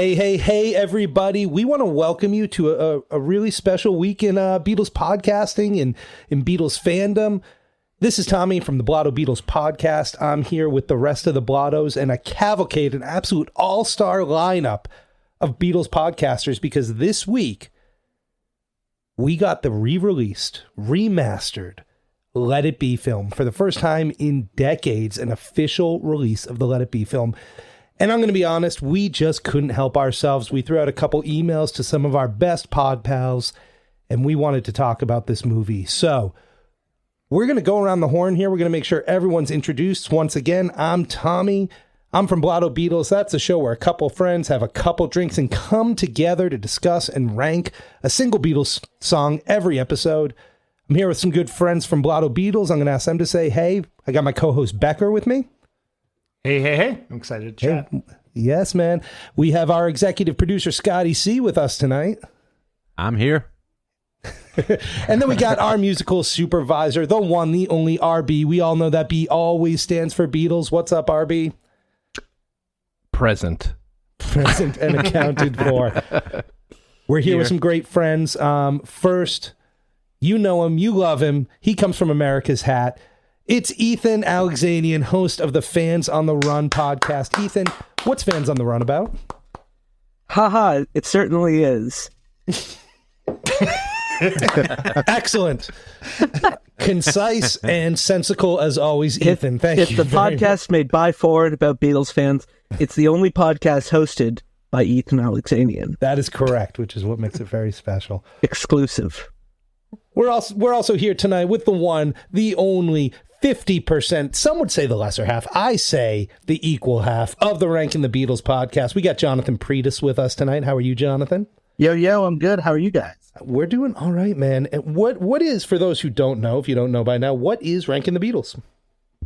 Hey, everybody. We want to welcome you to a really special week in Beatles podcasting and in Beatles fandom. This is Tommy from the Blotto Beatles podcast. I'm here with the rest of the Blottos and a cavalcade, an absolute all-star lineup of Beatles podcasters, because this week we got the re-released, remastered Let It Be film. For the first time in decades, an official release of the Let It Be film. And I'm going to be honest, we just couldn't help ourselves. We threw out a couple emails to some of our best pod pals, and we wanted to talk about this movie. So we're going to go around the horn here. We're going to make sure everyone's introduced. Once again, I'm Tommy. I'm from Blotto Beatles. That's a show where a couple friends have a couple drinks and come together to discuss and rank a single Beatles song every episode. I'm here with some good friends from Blotto Beatles. I'm going to ask them to say, hey. I got my co-host Becker with me. Hey. I'm excited to chat. Hey. Yes, man. We have our executive producer, Scotty C, with us tonight. I'm here. And then we got our musical supervisor, the one, the only RB. We all know that B always stands for Beatles. What's up, RB? Present and accounted for. We're here with some great friends. First, you know him, you love him. He comes from America's Hat. It's Ethan Alexanian, host of the Fans on the Run podcast. Ethan, what's Fans on the Run about? Haha, it certainly is. Excellent. Concise and sensical as always, Ethan. Thank you. It's the podcast made by, for, and about Beatles fans. It's the only podcast hosted by Ethan Alexanian. That is correct, which is what makes it very special. Exclusive. We're also here tonight with the one, the only 50%, some would say the lesser half, I say the equal half of the Ranking the Beatles podcast. We got Jonathan Pretus with us tonight. How are you, Jonathan? Yo, I'm good. How are you guys? We're doing all right, man. And what is, for those who don't know, if you don't know by now, what is Ranking the Beatles?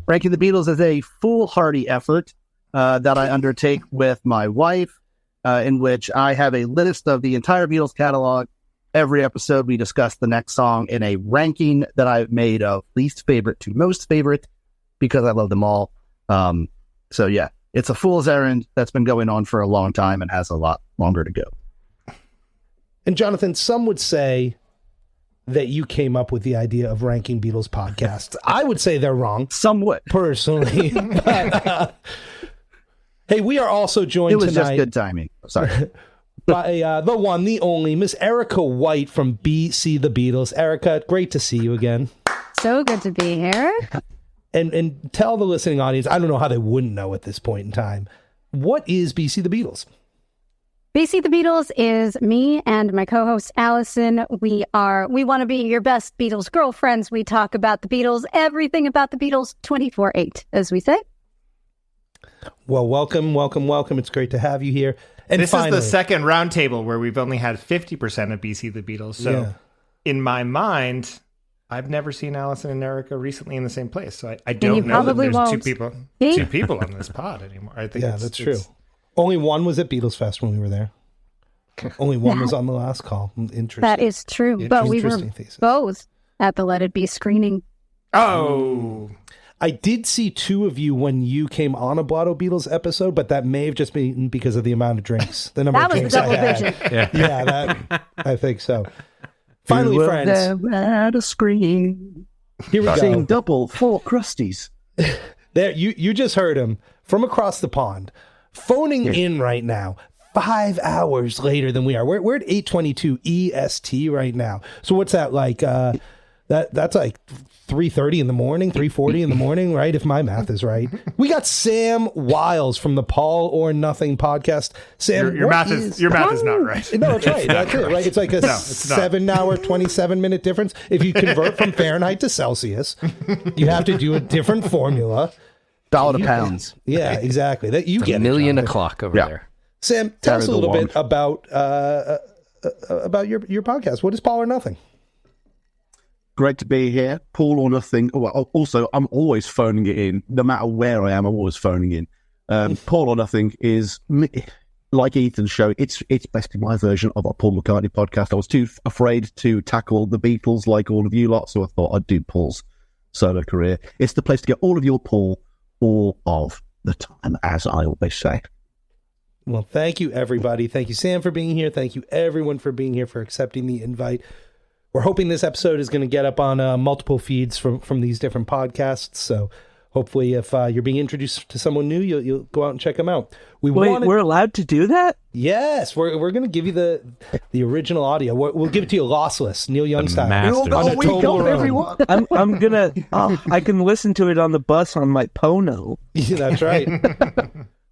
Ranking the Beatles is a foolhardy effort that I undertake with my wife, in which I have a list of the entire Beatles catalog. Every episode, we discuss the next song in a ranking that I've made of least favorite to most favorite, because I love them all. So yeah, it's a fool's errand that's been going on for a long time and has a lot longer to go. And Jonathan, some would say that you came up with the idea of ranking Beatles podcasts. I would say they're wrong. Some would. Personally. But, hey, we are also joined tonight. It was just good timing. Sorry. By the one, the only, Miss Erika White from BC The Beatles. Erika, great to see you again. So good to be here. And tell the listening audience, I don't know how they wouldn't know at this point in time, what is BC The Beatles? BC The Beatles is me and my co-host Allison. We want to be your best Beatles girlfriends. We talk about the Beatles, everything about the Beatles 24/8, as we say. Well, welcome. It's great to have you here. And this finally, is the second roundtable where we've only had 50% of BC the Beatles. So in my mind, I've never seen Allison and Erika recently in the same place. So I don't know that there's two people on this pod anymore. I think that's true. Only one was at Beatles Fest when we were there. Only one was on the last call. Interesting. That is true. But we were both at the Let It Be screening. Oh. I did see two of you when you came on a Blotto Beatles episode, but that may have just been because of the amount of drinks. The number of drinks I had. Yeah, I think so. Finally, friends. At a screen. Here we go. Saying double 4 crusties. There, you just heard him from across the pond, phoning in right now. 5 hours later than we are. We're at 8:22 EST right now. So what's that like? That's like 3:30 in the morning, 3:40 in the morning, right? If my math is right. We got Sam Wiles from the Paul or Nothing podcast. Sam, your math is not right. No, it's right. That's it, right? It's like a 7-hour, 27-minute difference. If you convert from Fahrenheit to Celsius, you have to do a different formula. Dollar to pounds. Yeah, exactly. That you get a million o'clock over there. Sam, tell us a little bit about your podcast. What is Paul or Nothing? Great to be here. Paul or Nothing. Well, also, I'm always phoning it in. No matter where I am, I'm always phoning in. Paul or Nothing is, like Ethan's show, it's basically my version of a Paul McCartney podcast. I was too afraid to tackle the Beatles like all of you lot, so I thought I'd do Paul's solo career. It's the place to get all of your Paul all of the time, as I always say. Well, thank you, everybody. Thank you, Sam, for being here. Thank you, everyone, for being here, for accepting the invite. We're hoping this episode is going to get up on multiple feeds from these different podcasts. So hopefully if you're being introduced to someone new, you'll go out and check them out. We're allowed to do that? Yes, we're going to give you the original audio. We'll give it to you lossless, Neil Young style. Everyone. I'm gonna. I can listen to it on the bus on my Pono. Yeah, that's right.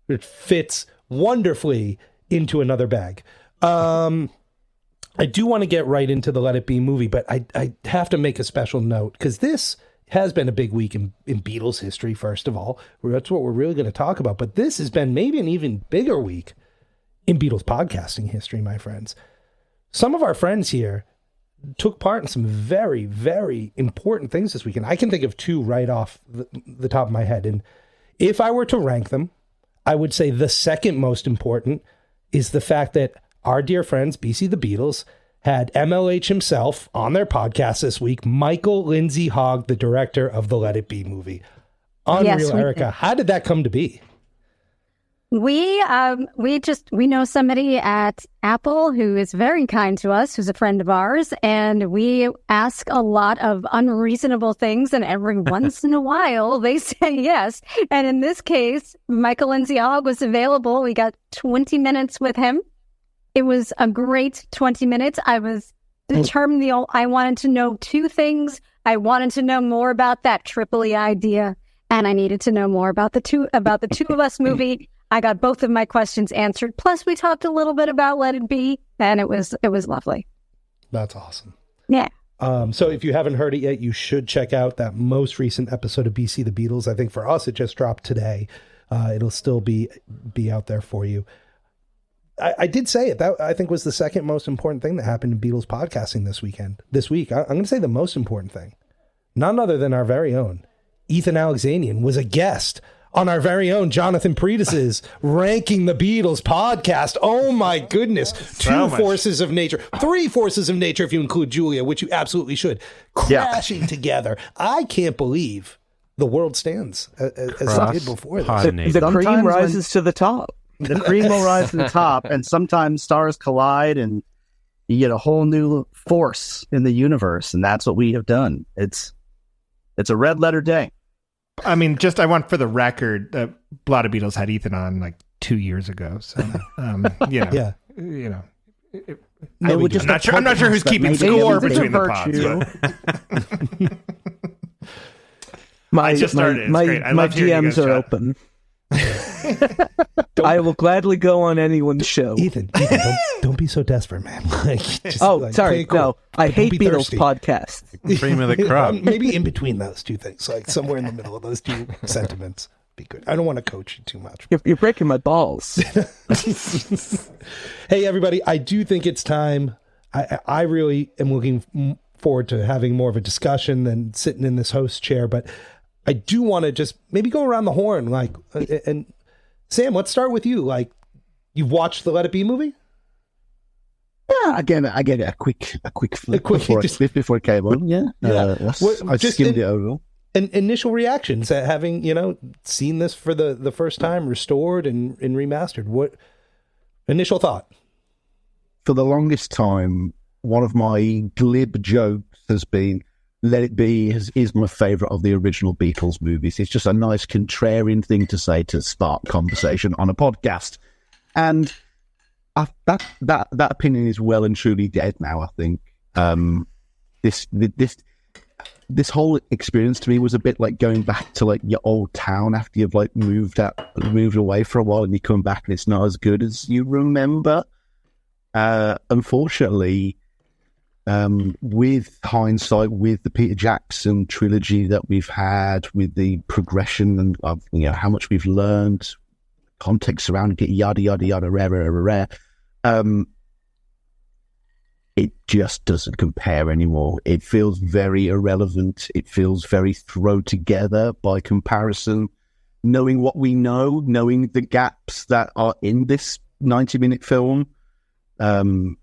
It fits wonderfully into another bag. I do want to get right into the Let It Be movie, but I have to make a special note because this has been a big week in Beatles history, first of all. That's what we're really going to talk about. But this has been maybe an even bigger week in Beatles podcasting history, my friends. Some of our friends here took part in some very, very important things this weekend. I can think of two right off the top of my head. And if I were to rank them, I would say the second most important is the fact that our dear friends, BC the Beatles, had MLH himself on their podcast this week, Michael Lindsay Hogg, the director of the Let It Be movie. Unreal, yes, Erika. How did that come to be? We know somebody at Apple who is very kind to us, who's a friend of ours, and we ask a lot of unreasonable things, and every once in a while they say yes. And in this case, Michael Lindsay Hogg was available. We got 20 minutes with him. It was a great 20 minutes. I was determined. I wanted to know two things. I wanted to know more about that Tripoli idea, and I needed to know more about the Two of Us movie. I got both of my questions answered. Plus, we talked a little bit about Let It Be, and it was lovely. That's awesome. Yeah. So if you haven't heard it yet, you should check out that most recent episode of BC the Beatles. I think for us, it just dropped today. It'll still be out there for you. I did say it. That I think was the second most important thing that happened in Beatles podcasting this week. I'm going to say the most important thing. None other than our very own Ethan Alexanian was a guest on our very own Jonathan Pretus's Ranking the Beatles podcast. Oh my goodness. Two forces of nature, three forces of nature if you include Julia, which you absolutely should, crashing together. I can't believe the world stands as it did before this. The cream rises to the top. The cream will rise to the top, and sometimes stars collide, and you get a whole new force in the universe, and that's what we have done. It's a red letter day. I mean, I want for the record, Blotto Beatles had Ethan on like 2 years ago, so I'm not sure who's keeping score between the pods. I just started. My DMs are open. I will gladly go on anyone's show. Ethan, don't be so desperate, man. Sorry. Cool. No, I hate Beatles podcasts. Cream of the crop. Maybe in between those two things, like somewhere in the middle of those two sentiments. Be good. I don't want to coach you too much. You're breaking my balls. Hey, everybody, I do think it's time. I really am looking forward to having more of a discussion than sitting in this host chair, but I do want to just maybe go around the horn, and Sam, let's start with you. Like, you've watched the Let It Be movie? Yeah, I get a quick flip before it came on. Yeah, I skimmed it over. And initial reactions at having seen this for the first time, restored and remastered. What initial thought? For the longest time, one of my glib jokes has been, Let It Be is my favourite of the original Beatles movies. It's just a nice contrarian thing to say to spark conversation on a podcast. And that opinion is well and truly dead now, I think. This whole experience to me was a bit like going back to like your old town after you've like moved away for a while, and you come back and it's not as good as you remember. Unfortunately, with hindsight, with the Peter Jackson trilogy that we've had, with the progression of how much we've learned, context surrounding it, yada yada yada, rare, it just doesn't compare anymore. It feels very irrelevant. It feels very thrown together by comparison. Knowing what we know, knowing the gaps that are in this 90-minute film, it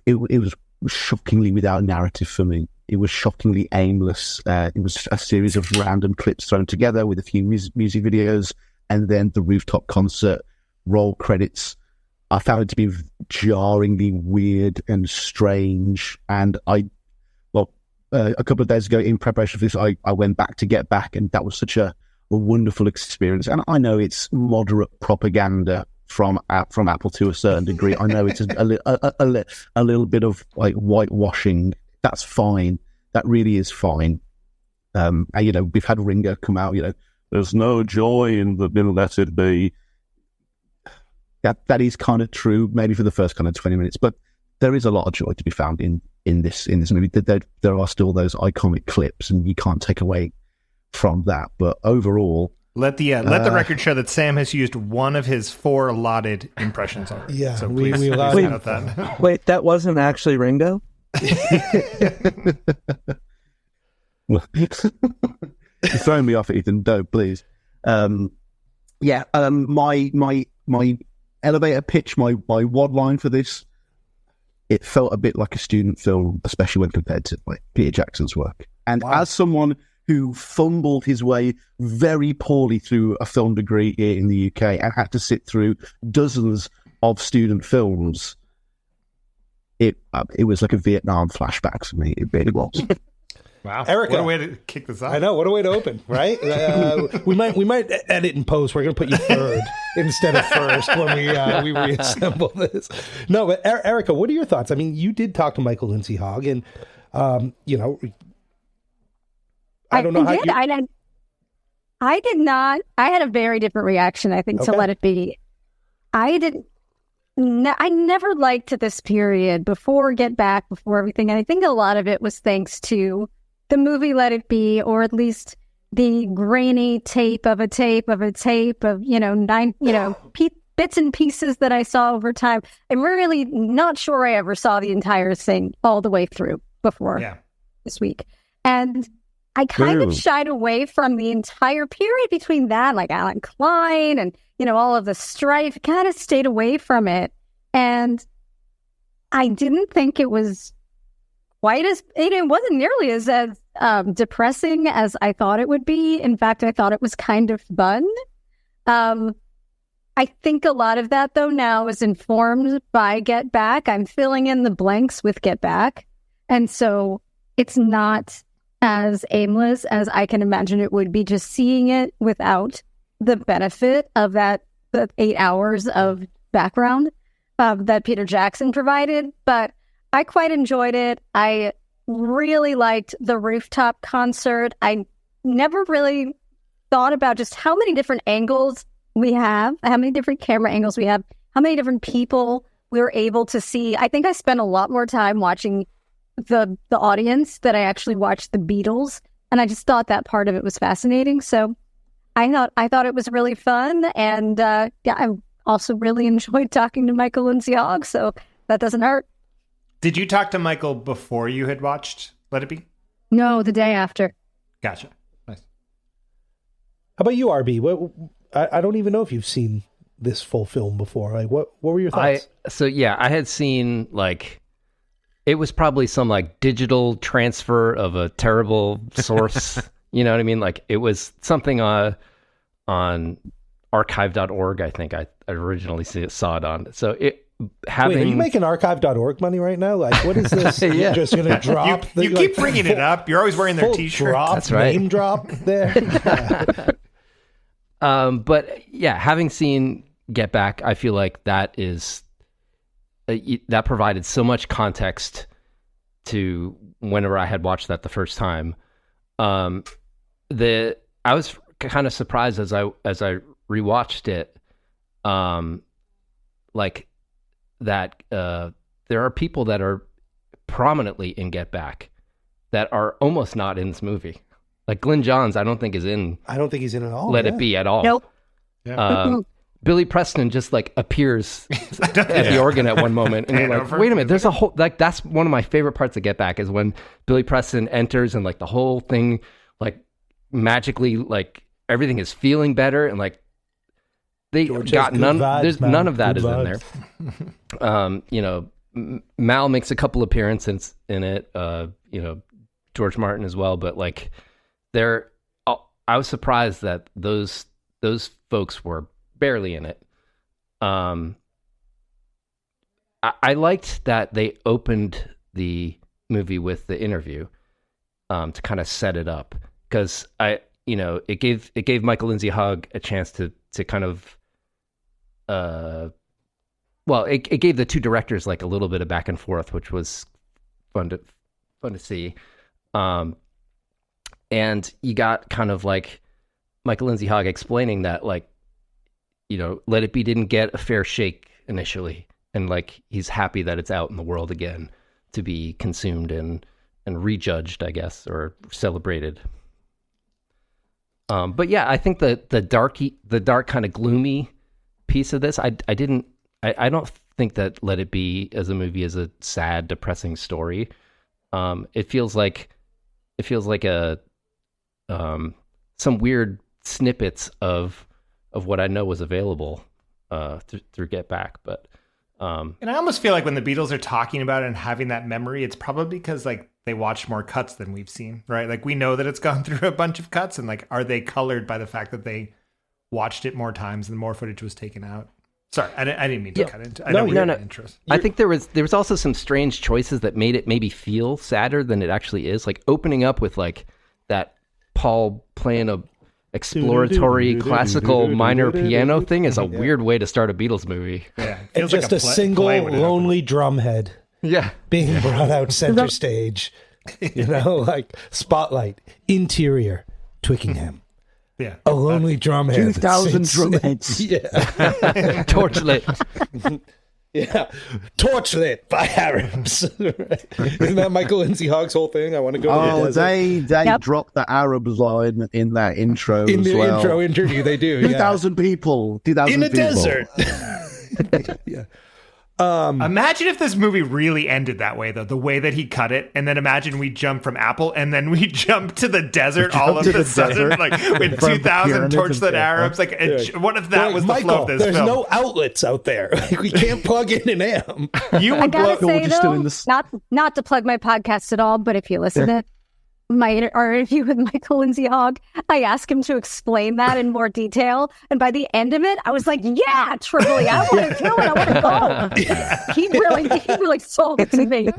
was shockingly without narrative for me. It was shockingly aimless. It was a series of random clips thrown together with a few music videos, and then the rooftop concert roll credits, I found it to be jarringly weird and strange. And a couple of days ago, in preparation for this, I went back to Get Back, and that was such a wonderful experience. And I know it's moderate propaganda from Apple to a certain degree. I know it's a little bit of like whitewashing. That's fine. That really is fine. And, we've had Ringo come out, there's no joy in the let it be. That is kind of true, maybe for the first kind of 20 minutes, but there is a lot of joy to be found in this movie. There are still those iconic clips, and you can't take away from that. But overall, let the record show that Sam has used one of his 4 allotted impressions on it. Yeah, so please note that. Wait, that wasn't actually Ringo? You're throwing me off, Ethan. Don't, please. My elevator pitch, my one line for this, it felt a bit like a student film, especially when compared to like Peter Jackson's work. And as someone who fumbled his way very poorly through a film degree here in the UK and had to sit through dozens of student films, it was like a Vietnam flashback for me. It really was. Wow, Erika, what a way to kick this off. I know, what a way to open, right? We might edit in post. We're going to put you third instead of first when we reassemble this. No, but Erika, what are your thoughts? I mean, you did talk to Michael Lindsay Hogg, and I don't know I did not. I had a very different reaction, I think, to Let It Be. I never liked this period before Get Back, before everything. And I think a lot of it was thanks to the movie Let It Be, or at least the grainy tape of 9, bits and pieces that I saw over time. I'm really not sure I ever saw the entire thing all the way through before this week. And I kind of shied away from the entire period between that, like Alan Klein and, all of the strife, kind of stayed away from it. And I didn't think it was quite as, it wasn't nearly as depressing as I thought it would be. In fact, I thought it was kind of fun. I think a lot of that, though, now is informed by Get Back. I'm filling in the blanks with Get Back. And so it's not as aimless as I can imagine it would be just seeing it without the benefit of the 8 hours of background that Peter Jackson provided. But I quite enjoyed it. I really liked the rooftop concert. I never really thought about just how many different angles we have, how many different camera angles we have, how many different people we were able to see. I think I spent a lot more time watching the audience that I actually watched the Beatles, and I just thought that part of it was fascinating. So I thought it was really fun, and I also really enjoyed talking to Michael Lindsay Hogg, so that doesn't hurt. Did you talk to Michael before you had watched Let It Be? No, the day after. Gotcha. Nice. How about you, RB? I don't even know if you've seen this full film before. Like, what were your thoughts? I had seen it was probably some digital transfer of a terrible source. You know what I mean? It was something on archive.org, I think I originally saw it on. So Wait, are you making archive.org money right now? What is this? Yeah. You're just going to drop? You keep bringing it up. You're always wearing their t-shirt. That's right. Name drop there. But yeah, having seen Get Back, I feel like that is that provided so much context to whenever I had watched that the first time. I was kind of surprised as I rewatched it, that there are people that are prominently in Get Back that are almost not in this movie. Glenn Johns, I don't think he's in at all. Let It Be at all. Nope. Billy Preston just appears at the organ at one moment, and you're like, wait a minute, there's a whole that's one of my favorite parts of Get Back is when Billy Preston enters and the whole thing magically everything is feeling better, and they George got none vibes, there's man. none of that Good is in there. Mal makes a couple appearances in it, George Martin as well, but I was surprised that those folks were barely in it. I liked that they opened the movie with the interview to kind of set it up, because it gave Michael Lindsay Hogg a chance to kind of it gave the two directors like a little bit of back and forth, which was fun to see. And you got kind of like Michael Lindsay Hogg explaining that, like, Let It Be didn't get a fair shake initially, and like he's happy that it's out in the world again to be consumed and rejudged, I guess, or celebrated. But yeah, I think the dark kind of gloomy piece of this, I don't think that Let It Be as a movie is a sad, depressing story. It feels like some weird snippets of what I know was available through Get Back, but and I almost feel like when the Beatles are talking about it and having that memory, it's probably because like they watched more cuts than we've seen, right? Like we know that it's gone through a bunch of cuts, and like, are they colored by the fact that they watched it more times and more footage was taken out? Sorry, I didn't mean to cut into. I know we had interest. I think there was also some strange choices that made it maybe feel sadder than it actually is. Like opening up with like that Paul playing a exploratory classical minor piano thing is a weird way to start a Beatles movie. Yeah, it's just like a single lonely drumhead. Yeah, being brought out center stage. Like spotlight, interior, Twickenham. Yeah, a lonely drumhead. 2,000 drumheads. Yeah, torchlit. Yeah, torchlit by Arabs. Isn't that Michael Lindsay Hogg's whole thing? I want to go. Oh, they dropped the Arabs line in that intro in as the well. Intro interview. They do. 2,000 people. 2,000 in a people. desert. Yeah. Imagine if this movie really ended that way, though, the way that he cut it, and then imagine we jump from Apple and then we jump to the desert all of a sudden, like with 2,000 torchlit Arabs. Like, what if that was the flow of this there's film? no outlets out there. Like, we can't plug in an amp. You I would gotta say, though, not to plug my podcast at all, but if you listen to my interview with Michael Lindsay Hogg, I asked him to explain that in more detail, and by the end of it, I was like, "Yeah, Tripoli, I want to do it. I want to go." He really sold it to me.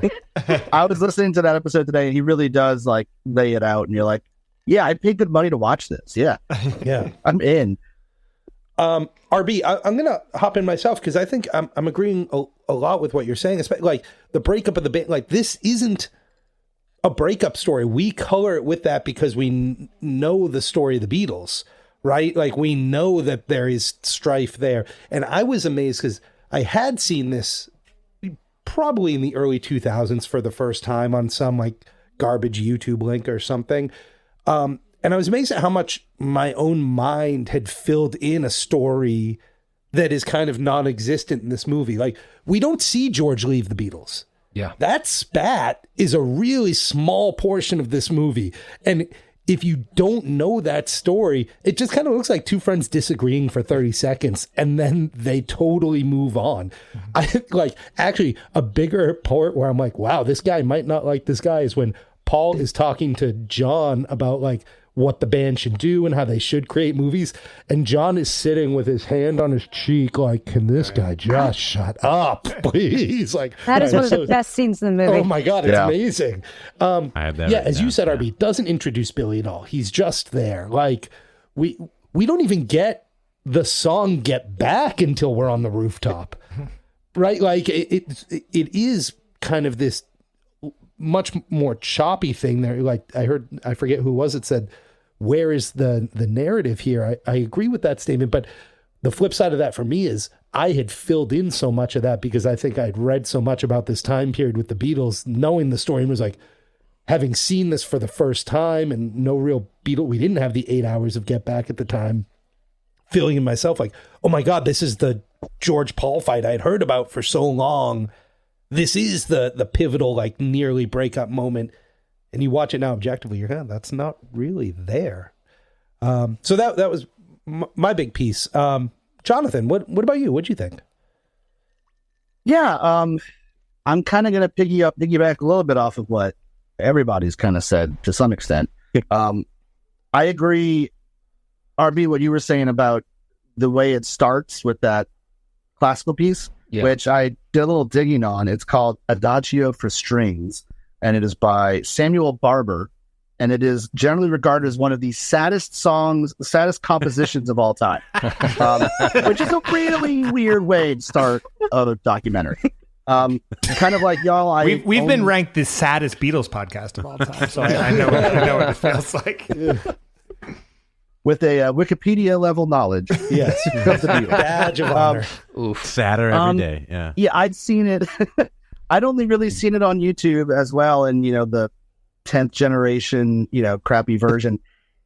I was listening to that episode today, and he really does like lay it out, and you're like, "Yeah, I paid good money to watch this. Yeah, yeah, I'm in." RB, I'm gonna hop in myself because I think I'm agreeing a lot with what you're saying, especially like the breakup of the band. Like, this isn't a breakup story. We color it with that because we know the story of the Beatles, right? Like, we know that there is strife there. And I was amazed because I had seen this probably in the early 2000s for the first time on some like garbage YouTube link or something. And I was amazed at how much my own mind had filled in a story that is kind of non-existent in this movie. Like, we don't see George leave the Beatles. Yeah. That spat is a really small portion of this movie. And if you don't know that story, it just kind of looks like two friends disagreeing for 30 seconds and then they totally move on. I like, actually, a bigger part where I'm like, wow, this guy might not like this guy is when Paul is talking to John about like what the band should do and how they should create movies. And John is sitting with his hand on his cheek like, can this guy just shut up, please? Like, that is one of the best scenes in the movie. Oh my God, it's amazing. I have that as you said, RB, doesn't introduce Billy at all. He's just there. Like, we don't even get the song Get Back until we're on the rooftop. Right? Like, it is kind of this much more choppy thing there. Like, I forget who it was that said, where is the narrative here? I agree with that statement, but the flip side of that for me is I had filled in so much of that because I think I'd read so much about this time period with the Beatles, knowing the story, and was like, having seen this for the first time and no real Beatle, we didn't have the 8 hours of Get Back at the time, feeling in myself like, oh my God, this is the George Paul fight I'd heard about for so long. This is the pivotal, like, nearly breakup moment. And you watch it now objectively, you're kind of, that's not really there. So that was my big piece. Jonathan, what about you? What'd you think? Yeah, I'm kind of going to piggyback a little bit off of what everybody's kind of said to some extent. I agree, RB, what you were saying about the way it starts with that classical piece, which I did a little digging on. It's called Adagio for Strings, and it is by Samuel Barber, and it is generally regarded as one of the saddest compositions of all time, which is a really weird way to start a documentary. Kind of like y'all, we've been ranked the saddest Beatles podcast of all time, so I know what it feels like. With a Wikipedia level knowledge, yes, badge of honor. Sadder every day. Yeah, I'd seen it. I'd only really seen it on YouTube as well, and the 10th generation, crappy version,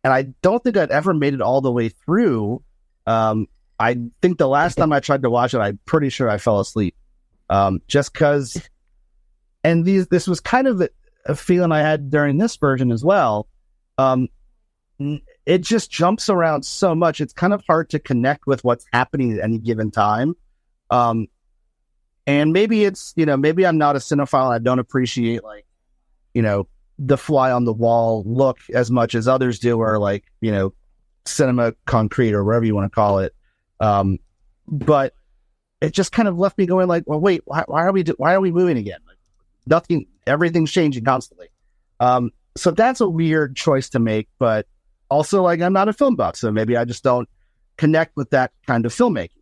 and I don't think I'd ever made it all the way through. I think the last time I tried to watch it, I'm pretty sure I fell asleep. Just because, and this was kind of a feeling I had during this version as well. It just jumps around so much. It's kind of hard to connect with what's happening at any given time. And maybe it's, maybe I'm not a cinephile. I don't appreciate the fly on the wall look as much as others do, or cinema concrete or whatever you want to call it. But it just kind of left me going well, wait, why are we moving again? Everything's changing constantly. So that's a weird choice to make, but also I'm not a film buff, so maybe I just don't connect with that kind of filmmaking.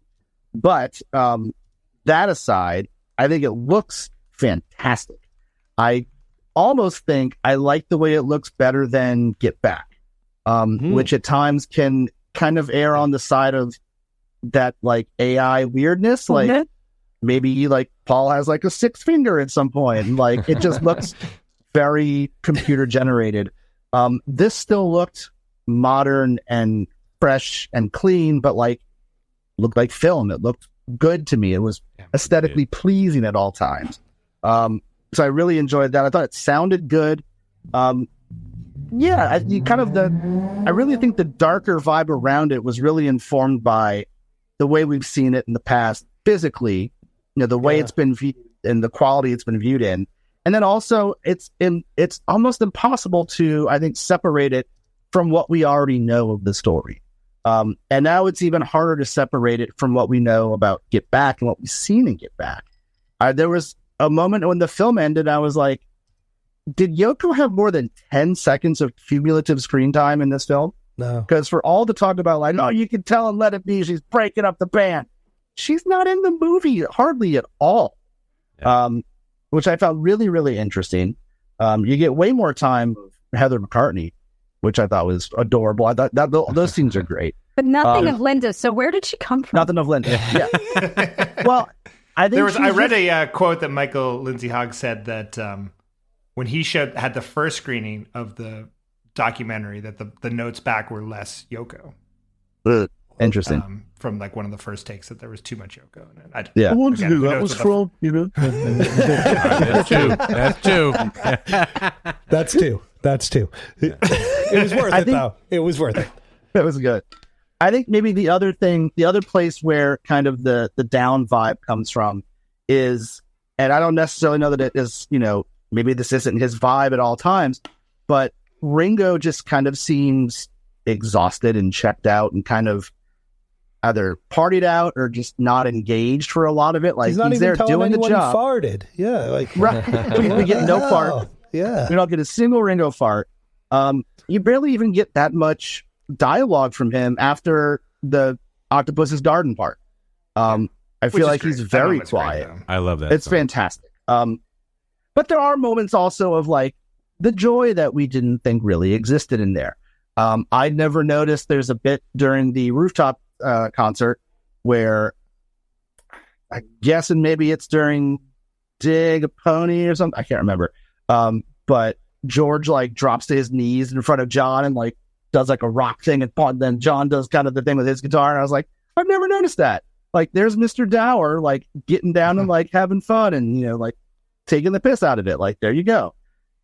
But that aside, I think it looks fantastic. I almost think I like the way it looks better than Get Back, which at times can kind of err on the side of that AI weirdness. Maybe Paul has a sixth finger at some point, and it just looks very computer generated. This still looked modern and fresh and clean, but looked like film. It looked good to me. It was aesthetically pleasing at all times. So I really enjoyed that. I thought it sounded good. I really think the darker vibe around it was really informed by the way we've seen it in the past physically, the way it's been viewed and the quality it's been viewed in. And then also it's almost impossible to, I think, separate it from what we already know of the story. And now it's even harder to separate it from what we know about Get Back and what we've seen in Get Back. There was a moment when the film ended, I was like, did Yoko have more than 10 seconds of cumulative screen time in this film? No. Because for all the talk about you can tell and let it be, she's breaking up the band. She's not in the movie hardly at all. Yeah. Which I found really, really interesting. You get way more time of Heather McCartney, which I thought was adorable. I thought those scenes are great. But nothing of Linda. So where did she come from? Nothing of Linda. Yeah. Well, I think I read a quote that Michael Lindsay Hogg said that when he had the first screening of the documentary, that the notes back were less Yoko. Interesting. From one of the first takes, that there was too much Yoko in it. I wonder who that was from. That's two. It was worth it, though. It was worth it. It was good. I think maybe the other place where kind of the down vibe comes from is, and I don't necessarily know that it is, maybe this isn't his vibe at all times, but Ringo just kind of seems exhausted and checked out and kind of either partied out or just not engaged for a lot lot of it. He's not he's even there doing the job. He farted. Yeah, right. We get no fart. Yeah, we don't get a single Ringo fart. You barely even get that much dialogue from him after the Octopus's Garden part. I feel like he's very quiet. I love that. It's fantastic. But there are moments also of the joy that we didn't think really existed in there. I'd never noticed there's a bit during the rooftop concert where I guess, and maybe it's during Dig a Pony or something. I can't remember. But George drops to his knees in front of John and does a rock thing, and then John does kind of the thing with his guitar. And I was like, I've never noticed that. There's Mr. Dower getting down and having fun and taking the piss out of it. There you go.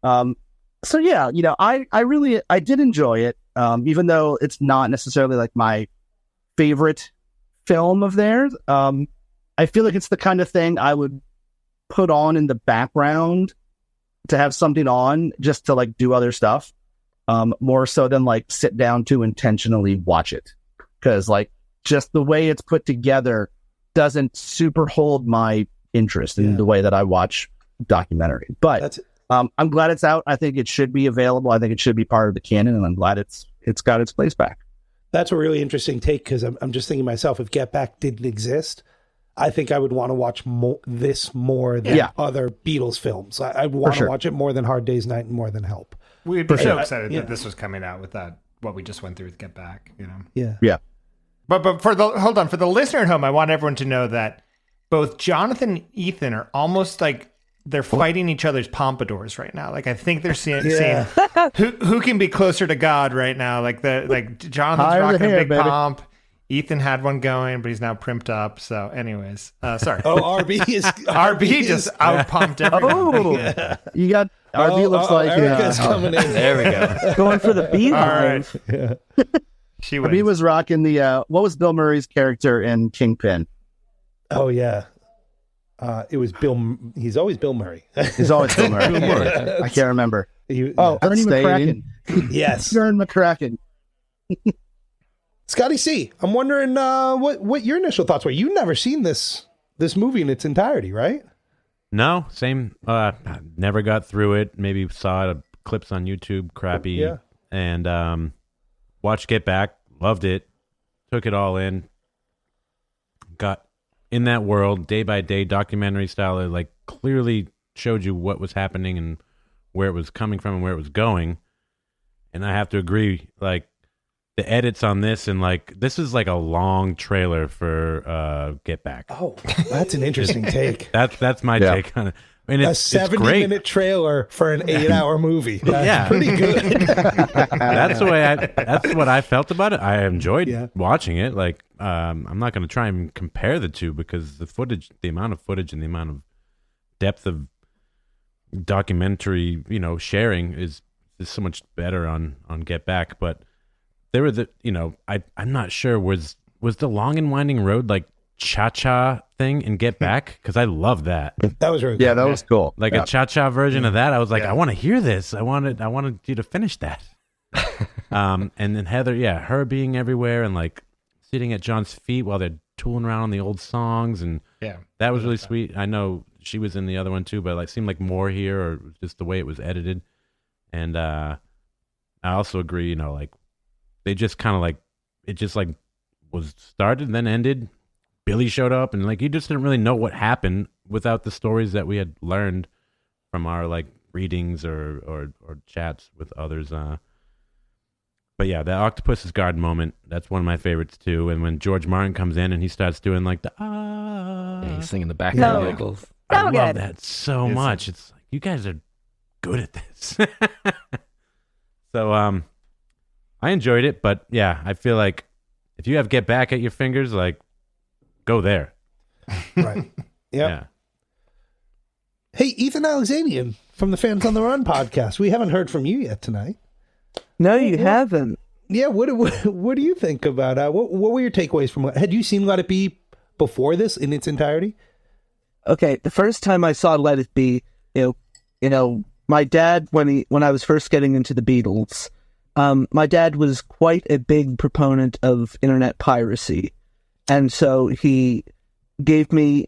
So yeah, I did enjoy it. Even though it's not necessarily my favorite film of theirs. I feel like it's the kind of thing I would put on in the background to have something on just to do other stuff. More so than sit down to intentionally watch it. Because just the way it's put together, doesn't super hold my interest in the way that I watch documentary. But I'm glad it's out. I think it should be available. I think it should be part of the canon, and I'm glad it's got its place back. That's a really interesting take, because I'm just thinking myself, if Get Back didn't exist, I think I would want to watch this more than other Beatles films. I'd want to watch it more than Hard Day's Night and more than Help. We'd be so excited that this was coming out with that, what we just went through with Get Back, you know? Yeah. But for the listener at home, I want everyone to know that both Jonathan and Ethan are almost like they're fighting each other's pompadours right now. Like, I think they're saying who can be closer to God right now. Like Jonathan's rocking a big pomp. Ethan had one going, but he's now primped up. So, anyways, sorry. RB just out pumped everyone. You got RB looks like Erika's coming in. There we go. Going for the beehive. All right. She wins. RB was rocking the what was Bill Murray's character in Kingpin? Oh yeah. It was Bill. He's always Bill Murray. He's always Bill Murray. I can't remember. Ernie McCracken. Yes. Ernie McCracken. Scotty C, I'm wondering what your initial thoughts were. You've never seen this movie in its entirety, right? No, same. Never got through it. Maybe saw clips on YouTube, crappy. Yeah. And watched Get Back, loved it, took it all in, got in that world day by day, documentary style. It like clearly showed you what was happening and where it was coming from and where it was going. And I have to agree, like, the edits on this, and like this is like a long trailer for Get Back. Oh, that's an interesting take. That's my take on it. I mean, it's 70-minute trailer for an 8-hour movie. That's pretty good. That's what I felt about it. I enjoyed watching it. Like, I'm not going to try and compare the two, because the amount of footage and the amount of depth of documentary, sharing is so much better on Get Back. But there were I'm not sure, was the Long and Winding Road like cha-cha thing in Get Back? Because I love that. That was really cool. Yeah, that was cool. Like a cha-cha version of that. I was like, I want to hear this. I wanted you to finish that. And then Heather, her being everywhere and like sitting at John's feet while they're tooling around on the old songs, and that was really sweet. I know she was in the other one too, but like seemed like more here, or just the way it was edited. And I also agree, like they just kind of like it just like was started and then ended. Billy showed up, and like you just didn't really know what happened without the stories that we had learned from our like readings or chats with others. But yeah, the Octopus's Garden moment, that's one of my favorites too. And when George Martin comes in and he starts doing like the he's singing the background vocals. I love that so much. It's like, you guys are good at this. So I enjoyed it, but yeah, I feel like if you have Get Back at your fingers, like, go there. Right. Yeah. Hey, Ethan Alexanian from the Fans on the Run podcast. We haven't heard from you yet tonight. No, you haven't. Yeah. What do you think about what were your takeaways from? Had you seen Let It Be before this in its entirety? Okay, the first time I saw Let It Be, my dad, when I was first getting into the Beatles, my dad was quite a big proponent of internet piracy. And so he gave me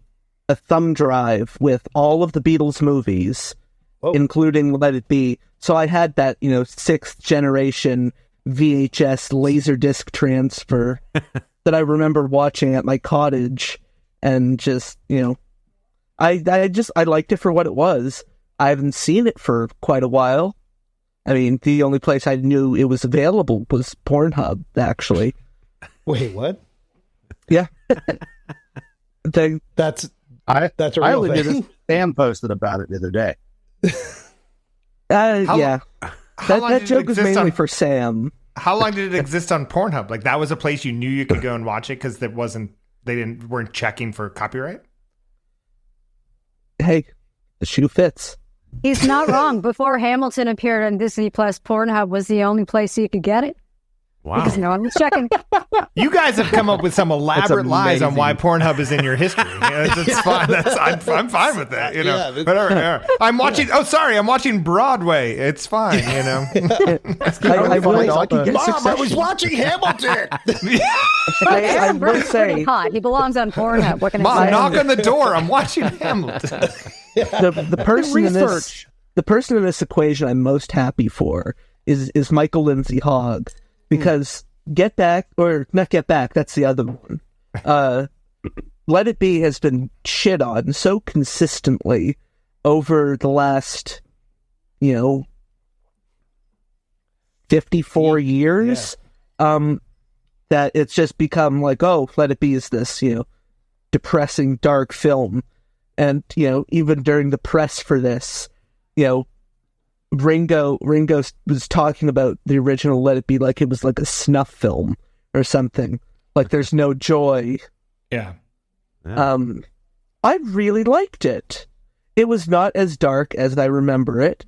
a thumb drive with all of the Beatles movies, including Let It Be. So I had that, 6th generation VHS Laserdisc transfer that I remember watching at my cottage. And just, I liked it for what it was. I haven't seen it for quite a while. I mean, the only place I knew it was available was Pornhub, actually. Wait, what? Yeah. That's a real thing. Sam posted about it the other day. That joke was mainly for Sam. How long did it exist on Pornhub? Like, that was a place you knew you could go and watch it because weren't checking for copyright? Hey, the shoe fits. He's not wrong. Before Hamilton appeared on Disney Plus, Pornhub was the only place you could get it. Wow. Because no one was checking. You guys have come up with some elaborate lies on why Pornhub is in your history. It's fine. I'm fine with that. You know, I'm watching. Oh, sorry, I'm watching Broadway. It's fine. You know. I was watching Hamilton. I will say, hot. He belongs on Pornhub. What can I say? Knock on the door. I'm watching Hamilton. The person in this equation I'm most happy for is Michael Lindsay Hogg. Because Get Back, or not Get Back, that's the other one. Let It Be has been shit on so consistently over the last, 54 years, that it's just become like, oh, Let It Be is this, depressing, dark film. And, even during the press for this, Ringo was talking about the original Let It Be like it was like a snuff film or something. Like there's no joy. Yeah. I really liked it. It was not as dark as I remember it.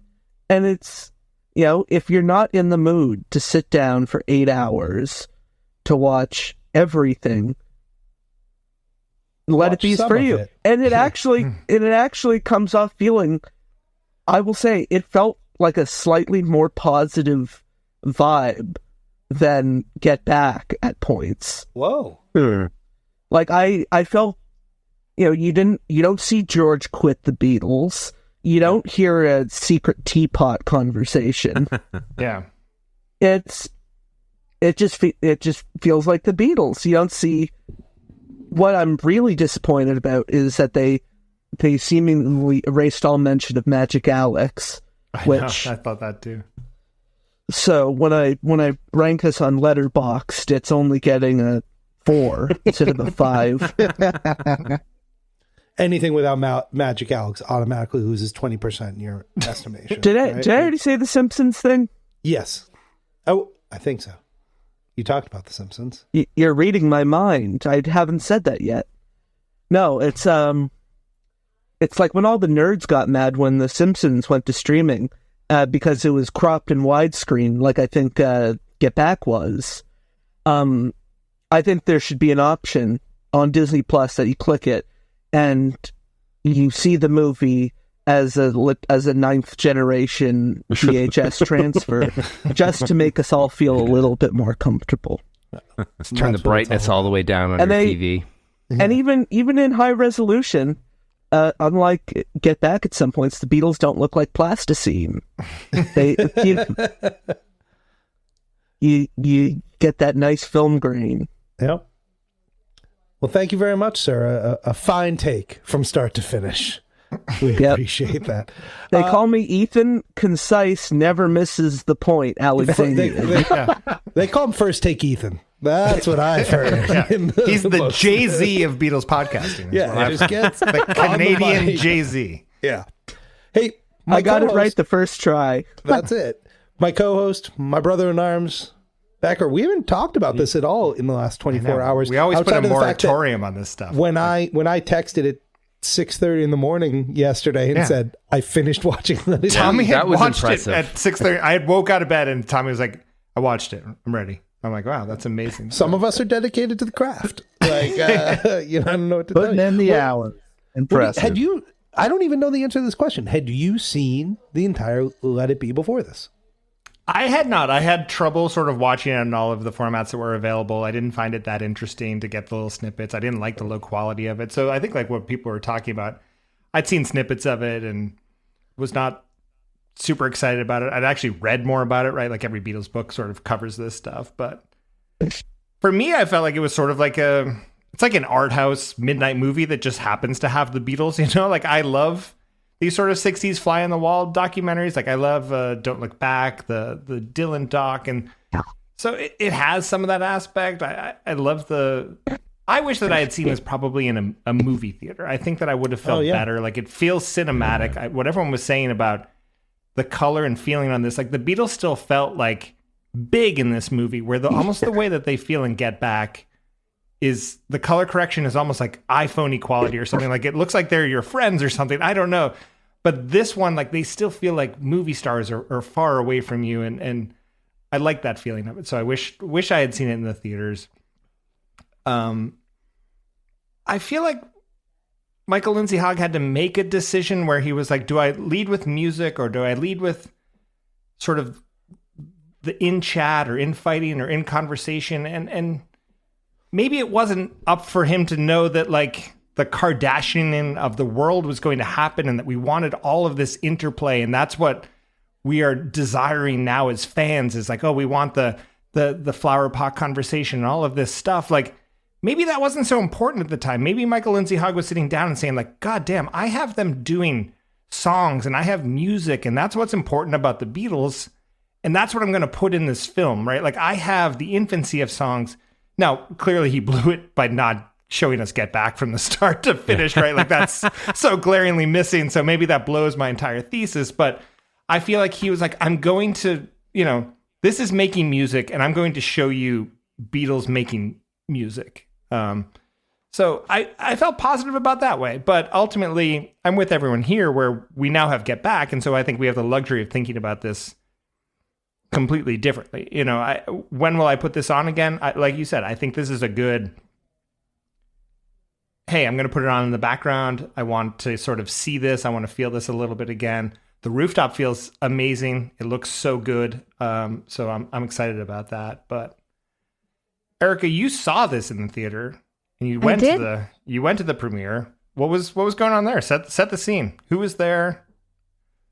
And it's, if you're not in the mood to sit down for 8 hours to watch everything, Let It Be is for you. And it actually comes off feeling, I will say, it felt like a slightly more positive vibe than Get Back at points. Whoa. Like I felt, you don't see George quit the Beatles. You don't hear a secret teapot conversation. Yeah. It just feels like the Beatles. You don't see. What I'm really disappointed about is that they seemingly erased all mention of Magic Alex. I thought that too. So when I rank us on Letterboxd, it's only getting a 4 instead of a 5. Anything without Magic Alex automatically loses 20% in your estimation. Did I already say the Simpsons thing? Yes. Oh, I think so. You talked about the Simpsons. You're reading my mind. I haven't said that yet. No, it's like when all the nerds got mad when The Simpsons went to streaming because it was cropped in widescreen, like I think Get Back was. I think there should be an option on Disney Plus that you click it and you see the movie as a ninth generation VHS transfer, just to make us all feel a little bit more comfortable. Turn the brightness all the way down on your TV. And even in high resolution, unlike Get Back at some points, the Beatles don't look like plasticine. You get that nice film grain. Yep. Well, thank you very much, sir. A fine take from start to finish. We appreciate that. They call me Ethan. Concise, never misses the point. Alexanian. They call him First Take Ethan. That's what I've heard. Yeah. He's the Jay-Z of Beatles podcasting. Yeah, just gets the Canadian Jay-Z. Yeah. Hey, I got it right the first try. That's it. My co-host, my brother-in-arms, Becker. We haven't talked about this at all in the last 24 hours. We always put a moratorium on this stuff. When I texted it 6:30 in the morning yesterday and said I finished watching it. Tommy had watched it at 6:30. I had woke out of bed and Tommy was like, "I watched it. I'm ready." I'm like, "Wow, that's amazing." Some of us are dedicated to the craft. Like, I don't know what to tell you. Putting in the hours. Impressive. Had you? I don't even know the answer to this question. Had you seen the entire Let It Be before this? I had not. I had trouble sort of watching it on all of the formats that were available. I didn't find it that interesting to get the little snippets. I didn't like the low quality of it. So I think like what people were talking about, I'd seen snippets of it and was not super excited about it. I'd actually read more about it, right? Like every Beatles book sort of covers this stuff. But for me, I felt like it was sort of like it's like an art house midnight movie that just happens to have the Beatles, you know? Like I love these sort of 60s fly on the wall documentaries. Like I love Don't Look Back, the Dylan doc. And so it has some of that aspect. I love I wish that I had seen this probably in a movie theater. I think that I would have felt better. Like it feels cinematic. What everyone was saying about the color and feeling on this, like the Beatles still felt like big in this movie where almost the way that they feel in Get Back is the color correction is almost like iPhone equality or something. Like it looks like they're your friends or something. I don't know. But this one, like they still feel like movie stars are far away from you. And I like that feeling of it. So I wish I had seen it in the theaters. I feel like Michael Lindsay Hogg had to make a decision where he was like, do I lead with music or do I lead with sort of the in chat or in fighting or in conversation? And maybe it wasn't up for him to know that like the Kardashian of the world was going to happen and that we wanted all of this interplay. And that's what we are desiring now as fans, is like, oh, we want the flower pot conversation and all of this stuff. Like, maybe that wasn't so important at the time. Maybe Michael Lindsay Hogg was sitting down and saying like, God damn, I have them doing songs and I have music, and that's what's important about the Beatles. And that's what I'm going to put in this film, right? Like, I have the infancy of songs. Now, clearly he blew it by not showing us Get Back from the start to finish, right? Like, that's so glaringly missing. So maybe that blows my entire thesis. But I feel like he was like, I'm going to, this is making music and I'm going to show you Beatles making music. So I felt positive about that way, but ultimately I'm with everyone here where we now have Get Back. And so I think we have the luxury of thinking about this completely differently. When will I put this on again? Like you said, I think this is a good, hey, I'm going to put it on in the background. I want to sort of see this. I want to feel this a little bit again. The rooftop feels amazing. It looks so good. So I'm excited about that. But Erika, you saw this in the theater, and you went to the premiere. What was going on there? Set the scene. Who was there?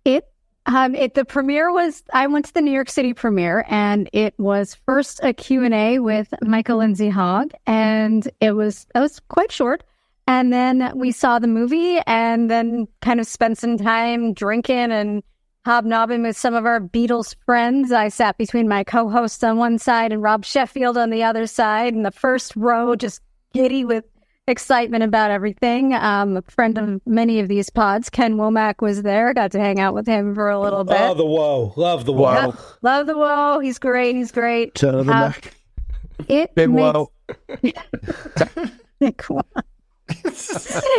The premiere was, I went to the New York City premiere, and it was first a Q&A with Michael Lindsay Hogg, and that was quite short. And then we saw the movie and then kind of spent some time drinking and hobnobbing with some of our Beatles friends. I sat between my co-host on one side and Rob Sheffield on the other side, in the first row, just giddy with excitement about everything. A friend of many of these pods, Ken Womack, was there. Got to hang out with him for a little bit. Oh, the Woe. Love the Woe. Yeah, love the Woe. He's great. Turn of the neck. Big Woe. Big Woe.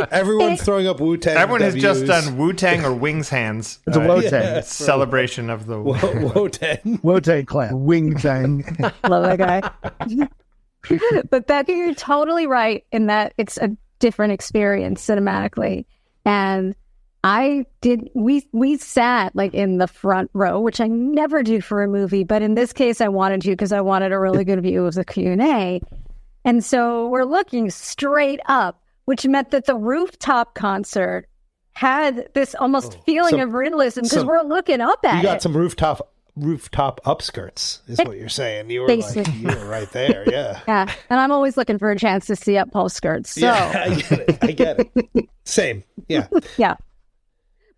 Everyone's throwing up Wu-Tang. Everyone has just done Wu-Tang or Wings hands. It's a Wu-Tang. Celebration of the Wu-Tang. Wu-Tang Clan. Wing-Tang. Love that guy. But Becker, you're totally right in that it's a different experience cinematically. And we sat like in the front row, which I never do for a movie, but in this case I wanted to because I wanted a really good view of the Q&A. And so we're looking straight up, which meant that the rooftop concert had this almost feeling of realism because we're looking up at it. You got some rooftop upskirts, is what you're saying. You were you were right there, yeah. Yeah, and I'm always looking for a chance to see up Paul's skirts. So. Yeah, I get it. Same, yeah. Yeah.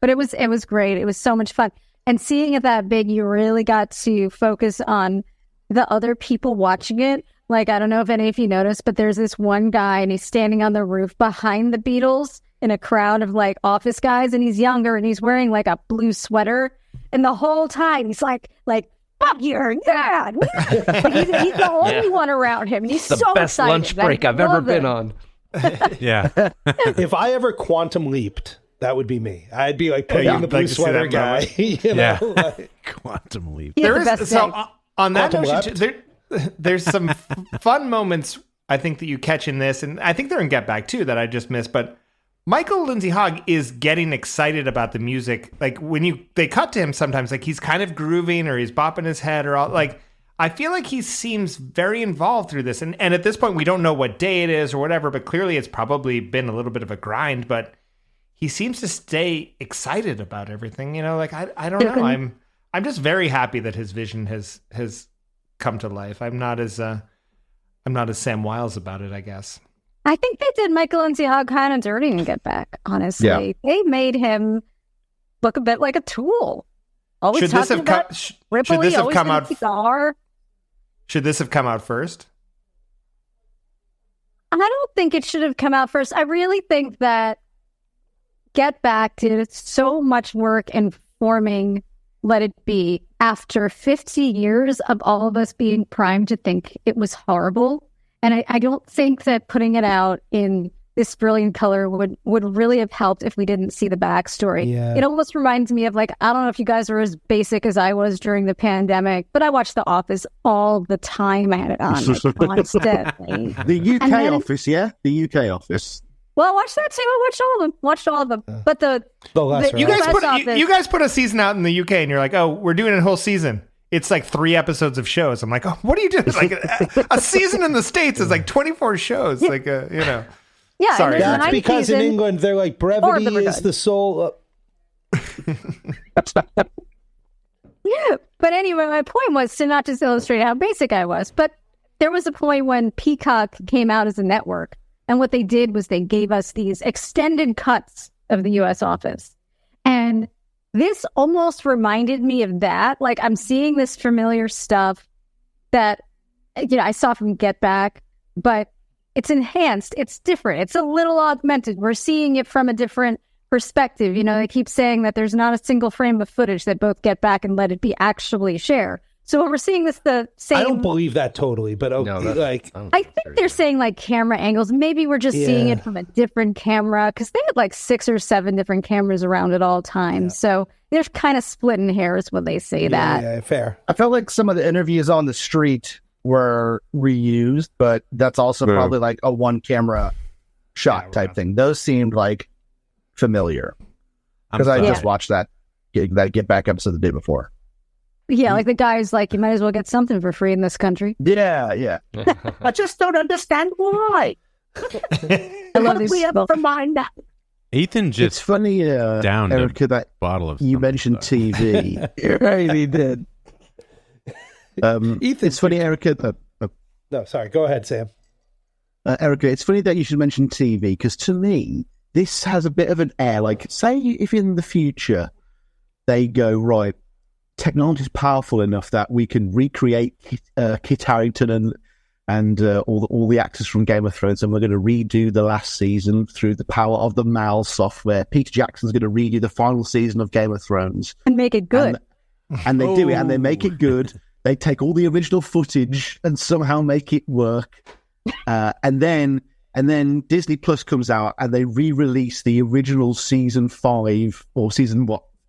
But it was great. It was so much fun. And seeing it that big, you really got to focus on the other people watching it. Like, I don't know if any of you noticed, but there's this one guy and he's standing on the roof behind the Beatles in a crowd of like office guys, and he's younger and he's wearing like a blue sweater. And the whole time he's like, fuck your dad. He's the only one around him. And he's the so best excited. lunch break I've ever been on. Yeah. If I ever quantum leaped, that would be me. I'd be like putting in the blue sweater guy. Like, quantum leap. There is on that notion, there's some fun moments I think that you catch in this, and I think they're in Get Back too that I just missed. But Michael Lindsay Hogg is getting excited about the music. Like when they cut to him sometimes, like he's kind of grooving or he's bopping his head or all. Like I feel like he seems very involved through this, and at this point we don't know what day it is or whatever, but clearly it's probably been a little bit of a grind. But he seems to stay excited about everything. Like I don't know. I'm just very happy that his vision has come to life. I'm not as Sam Wiles about it, I guess. I think they did Michael Lindsay Hogg kind of dirty in Get Back, honestly. Yeah. They made him look a bit like a tool. Always should this have come out? Should this have come out first? I don't think it should have come out first. I really think that Get Back did so much work in forming Let It Be after 50 years of all of us being primed to think it was horrible. And I don't think that putting it out in this brilliant color would really have helped if we didn't see the backstory. Yeah. It almost reminds me of like, I don't know if you guys are as basic as I was during the pandemic, but I watched The Office all the time. I had it on like, constantly. The UK Office, yeah? The UK Office. Well, I watched that too. I watched all of them. But you guys put a season out in the UK and you're like, oh, we're doing a whole season. It's like 3 episodes of shows. I'm like, oh, what are you doing? It's like a season in the States is like 24 shows. Like, Yeah, sorry. That's because in England they're like brevity is the soul. Yeah, but anyway, my point was to not just illustrate how basic I was, but there was a point when Peacock came out as a network, and what they did was they gave us these extended cuts of the U.S. Office, and this almost reminded me of that. Like, I'm seeing this familiar stuff that, I saw from Get Back, but it's enhanced. It's different. It's a little augmented. We're seeing it from a different perspective. They keep saying that there's not a single frame of footage that both Get Back and Let It Be actually share. So we're seeing this the same. I don't believe that totally, but I think they're saying like camera angles. Maybe we're just seeing it from a different camera because they had like 6 or 7 different cameras around at all times. Yeah. So they're kind of splitting hairs when they say that. Yeah, fair. I felt like some of the interviews on the street were reused, but that's also probably like a one camera shot type thing. Those seemed like familiar because I just watched that Get Back episode the day before. Yeah, like the guy's like, you might as well get something for free in this country. Yeah. I just don't understand why. I love these. We up for mine now. Ethan just it's funny, down Erika, that bottle of you mentioned TV. You're right, he did. Ethan, it's funny, Erika. No, sorry. Go ahead, Sam. Erika, it's funny that you should mention TV because to me, this has a bit of an air. Like, say if in the future they go, right, technology is powerful enough that we can recreate Kit Harington and all the actors from Game of Thrones, and we're going to redo the last season through the power of the MAL software. Peter Jackson's going to redo the final season of Game of Thrones and make it good. And they do it, and they make it good. They take all the original footage and somehow make it work. And then Disney Plus comes out and they re-release the original season 5 or season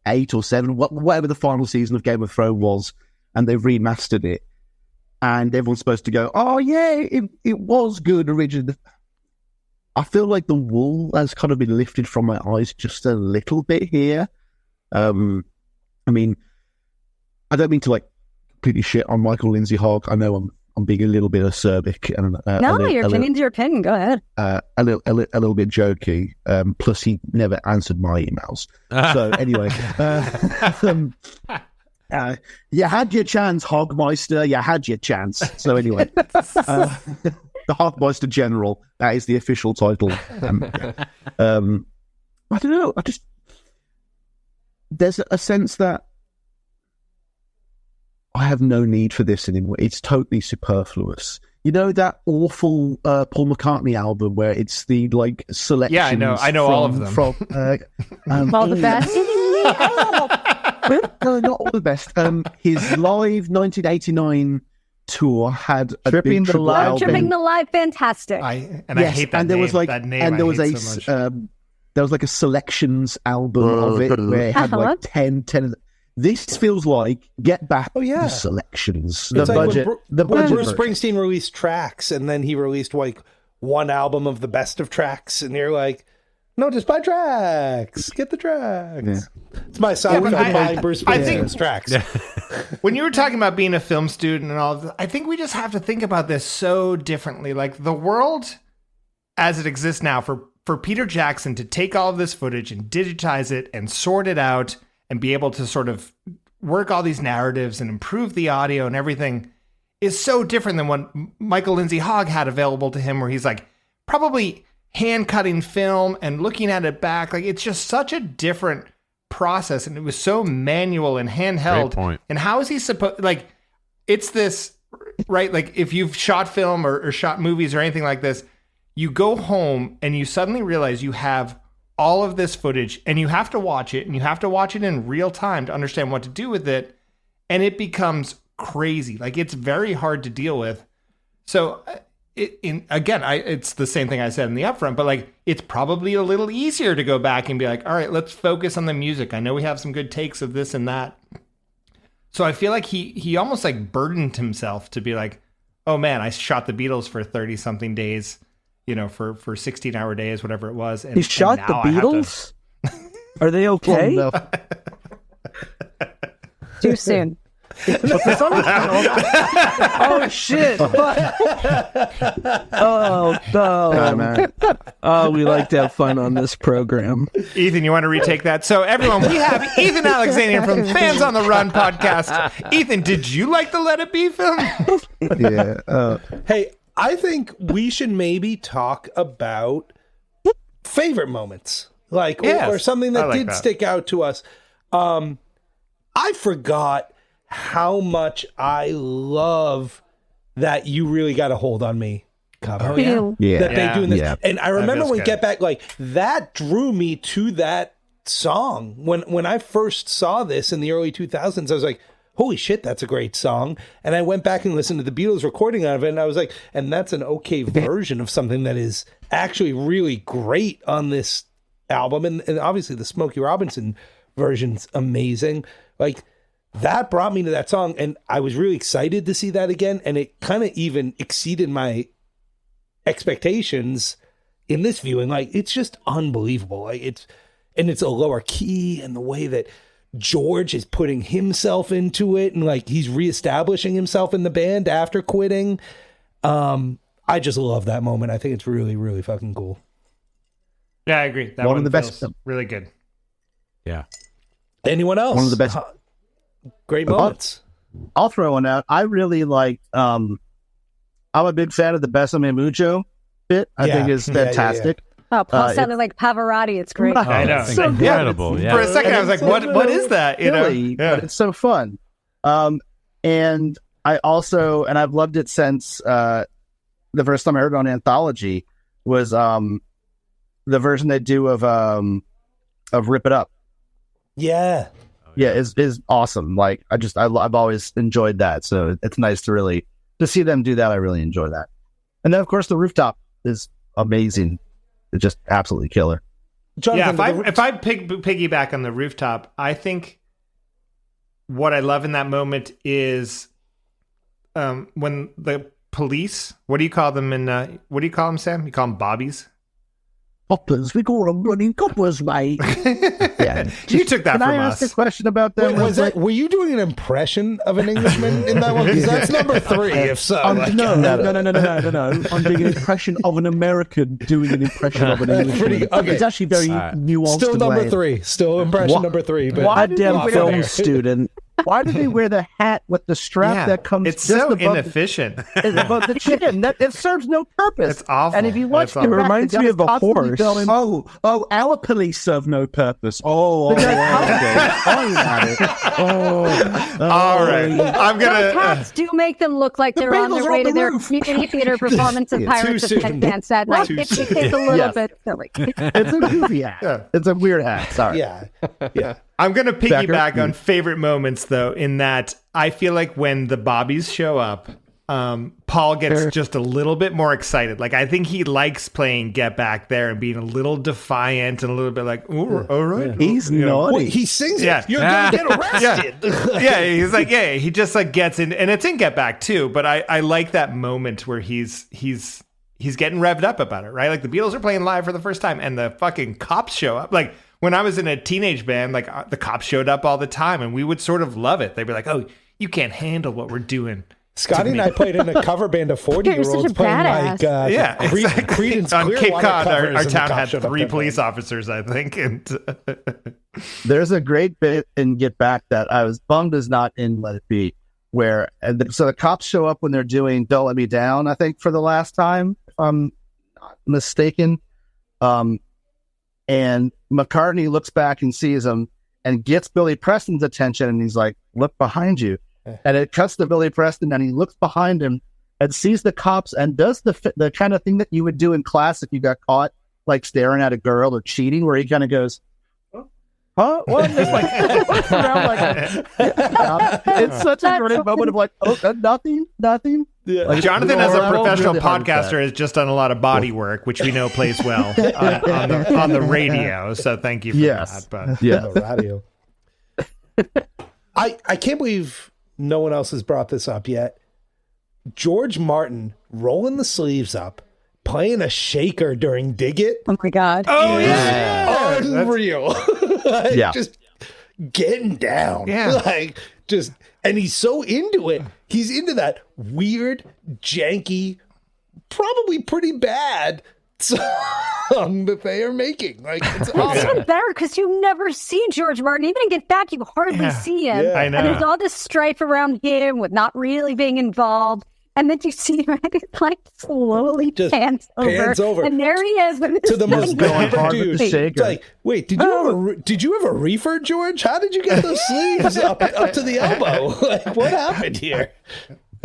8 or 7, whatever the final season of Game of Thrones was, and they've remastered it. And everyone's supposed to go, oh yeah, it was good originally. I feel like the wool has kind of been lifted from my eyes just a little bit here. I mean, I don't mean to like completely shit on Michael Lindsay Hogg. I know I'm being a little bit acerbic. And, your opinion's your opinion. Go ahead. A little bit jokey. Plus, he never answered my emails. So anyway, you had your chance, Hogmeister. You had your chance. So anyway, the Hogmeister General. That is the official title. I don't know. There's a sense that I have no need for this anymore. It's totally superfluous. You know that awful Paul McCartnney album where it's the like selections? Yeah, I know all of them. All the best. No, not all the best. His live 1989 tour had a Tripping big the Live. Tripping the Live, fantastic. I hate that and there name. was like, that name and there was so much. there was like a selections album of it where it had like 10 of the, this feels like Get Back the selections. It's The like budget. when Budget Bruce version. Springsteen released Tracks, and then he released like one album of the best of Tracks, and you're like, no, just buy Tracks. Get the Tracks. Yeah. It's my song for buying Bruce I think- Springsteen's Tracks. When you were talking about being a film student and all of that, I think we just have to think about this so differently. Like the world as it exists now, for Peter Jackson to take all of this footage and digitize it and sort it out and be able to sort of work all these narratives and improve the audio and everything is so different than what Michael Lindsay Hogg had available to him, where he's like probably hand cutting film and looking at it back. Like it's just such a different process, and it was so manual and handheld. Great point. And how is he supposed, like, it's this, right? Like if you've shot film or shot movies or anything like this, you go home and you suddenly realize you have all of this footage and you have to watch it, and you have to watch it in real time to understand what to do with it. And it becomes crazy. Like it's very hard to deal with. So it's the same thing I said in the upfront, but like it's probably a little easier to go back and be like, all right, let's focus on the music. I know we have some good takes of this and that. So I feel like he almost like burdened himself to be like, oh man, I shot the Beatles for 30 something days, for 16-hour days, whatever it was. He shot the Beatles? Are they okay? No. Too soon. Oh shit! Oh no! Oh, we like to have fun on this program. Ethan, you want to retake that? So everyone, we have Ethan Alexanian from Fans on the Run podcast. Ethan, did you like the Let It Be film? Yeah. Hey, I think we should maybe talk about favorite moments, or something that did stick out to us. I forgot how much I love that You Really Got a Hold on Me cover. Oh, yeah. Yeah. That they doing this. Yeah. And I remember when good. Get Back, that drew me to that song. When I first saw this in the early 2000s, I was like, holy shit, that's a great song. And I went back and listened to the Beatles recording of it, and I was like, and that's an okay version of something that is actually really great on this album. And obviously the Smokey Robinson version's amazing. That brought me to that song, and I was really excited to see that again, and it kind of even exceeded my expectations in this viewing. It's just unbelievable. It's a lower key, and the way that George is putting himself into it, and he's reestablishing himself in the band after quitting. I just love that moment. I think it's really, really fucking cool. Yeah, I agree. That one of the best. Really good. Yeah. Anyone else? One of the best. Great moments. I'll throw one out. I really like. I'm a big fan of the Besame Mucho bit. I think is fantastic. Oh, Paul sounded like Pavarotti. It's great. I know. It's incredible. Yeah. For a second, I was like, what is that? Silly, but it's so fun. And I also, and I've loved it since the first time I heard it on Anthology was the version they do of Rip It Up. Yeah. Yeah, is awesome. I've always enjoyed that. So it's nice to see them do that. I really enjoy that. And then of course the Rooftop is amazing. It's just absolutely killer. Jonathan, if I piggyback on the Rooftop, I think what I love in that moment is when the police, what do you call them Sam? You call them bobbies? Coppers, we call them running coppers, mate. Yeah, you took that from us. Can I ask a question about them? Were you doing an impression of an Englishman in that one? Because that's number 3, if so. No. I'm doing an impression of an American doing an impression of an Englishman. Okay. It's actually very nuanced. Still number 3. Still impression number 3. But why damn film student? Why do they wear the hat with the strap that comes it's just so above inefficient. above the chin? It serves no purpose. It's awful. And if you watch it reminds me of a horse. Our police serve no purpose. All right. I'm gonna. Those hats do make them look like they're on their way to their community theater performance of Pirates of Penzance that night. It's a little bit silly. It's a goofy hat. Yeah. It's a weird hat. Sorry. Yeah. I'm going to piggyback on favorite moments, though, in that I feel like when the Bobbies show up, Paul gets just a little bit more excited. I think he likes playing Get Back there and being a little defiant and a little bit like, ooh, all right. He's naughty. Well, he sings it. You're going to get arrested. He's like, he just gets in. And it's in Get Back, too. But I like that moment where he's getting revved up about it, right? The Beatles are playing live for the first time and the fucking cops show up. When I was in a teenage band, the cops showed up all the time and we would sort of love it. They'd be like, oh, you can't handle what we're doing. Scotty and I played in a cover band of 40-year-olds playing Creedence on Cape Cod. Our covers, town had 3 police officers, I think. And there's a great bit in Get Back that I was bummed is not in Let It Be, where so the cops show up when they're doing Don't Let Me Down, I think, for the last time, if I'm not mistaken. And McCartney looks back and sees him and gets Billy Preston's attention, and he's like, look behind you. And it cuts to Billy Preston, and he looks behind him and sees the cops and does the kind of thing that you would do in class if you got caught staring at a girl or cheating, where he kind of goes, huh? What? It's looks around it's such a great moment of nothing. Yeah. Like, Jonathan, as a professional podcaster, has just done a lot of body work, which we know plays well on the radio. So thank you for that. But on the radio. I can't believe no one else has brought this up yet. George Martin rolling the sleeves up, playing a shaker during Dig It. Oh my God. Oh yeah. Unreal. Just getting down. Yeah. Like just, and he's so into it. He's into that weird, janky, probably pretty bad song that they are making. Like, it's awesome. It's even better because you never see George Martin. Even in Get Back, you hardly see him. Yeah. I know. And there's all this strife around him with not really being involved. And then you see him and it like slowly Just pans over. And there he is. To the most going hard with the dude. shaker. It's like, wait, did you have a reefer, George? How did you get those sleeves up to the elbow? Like, what happened here?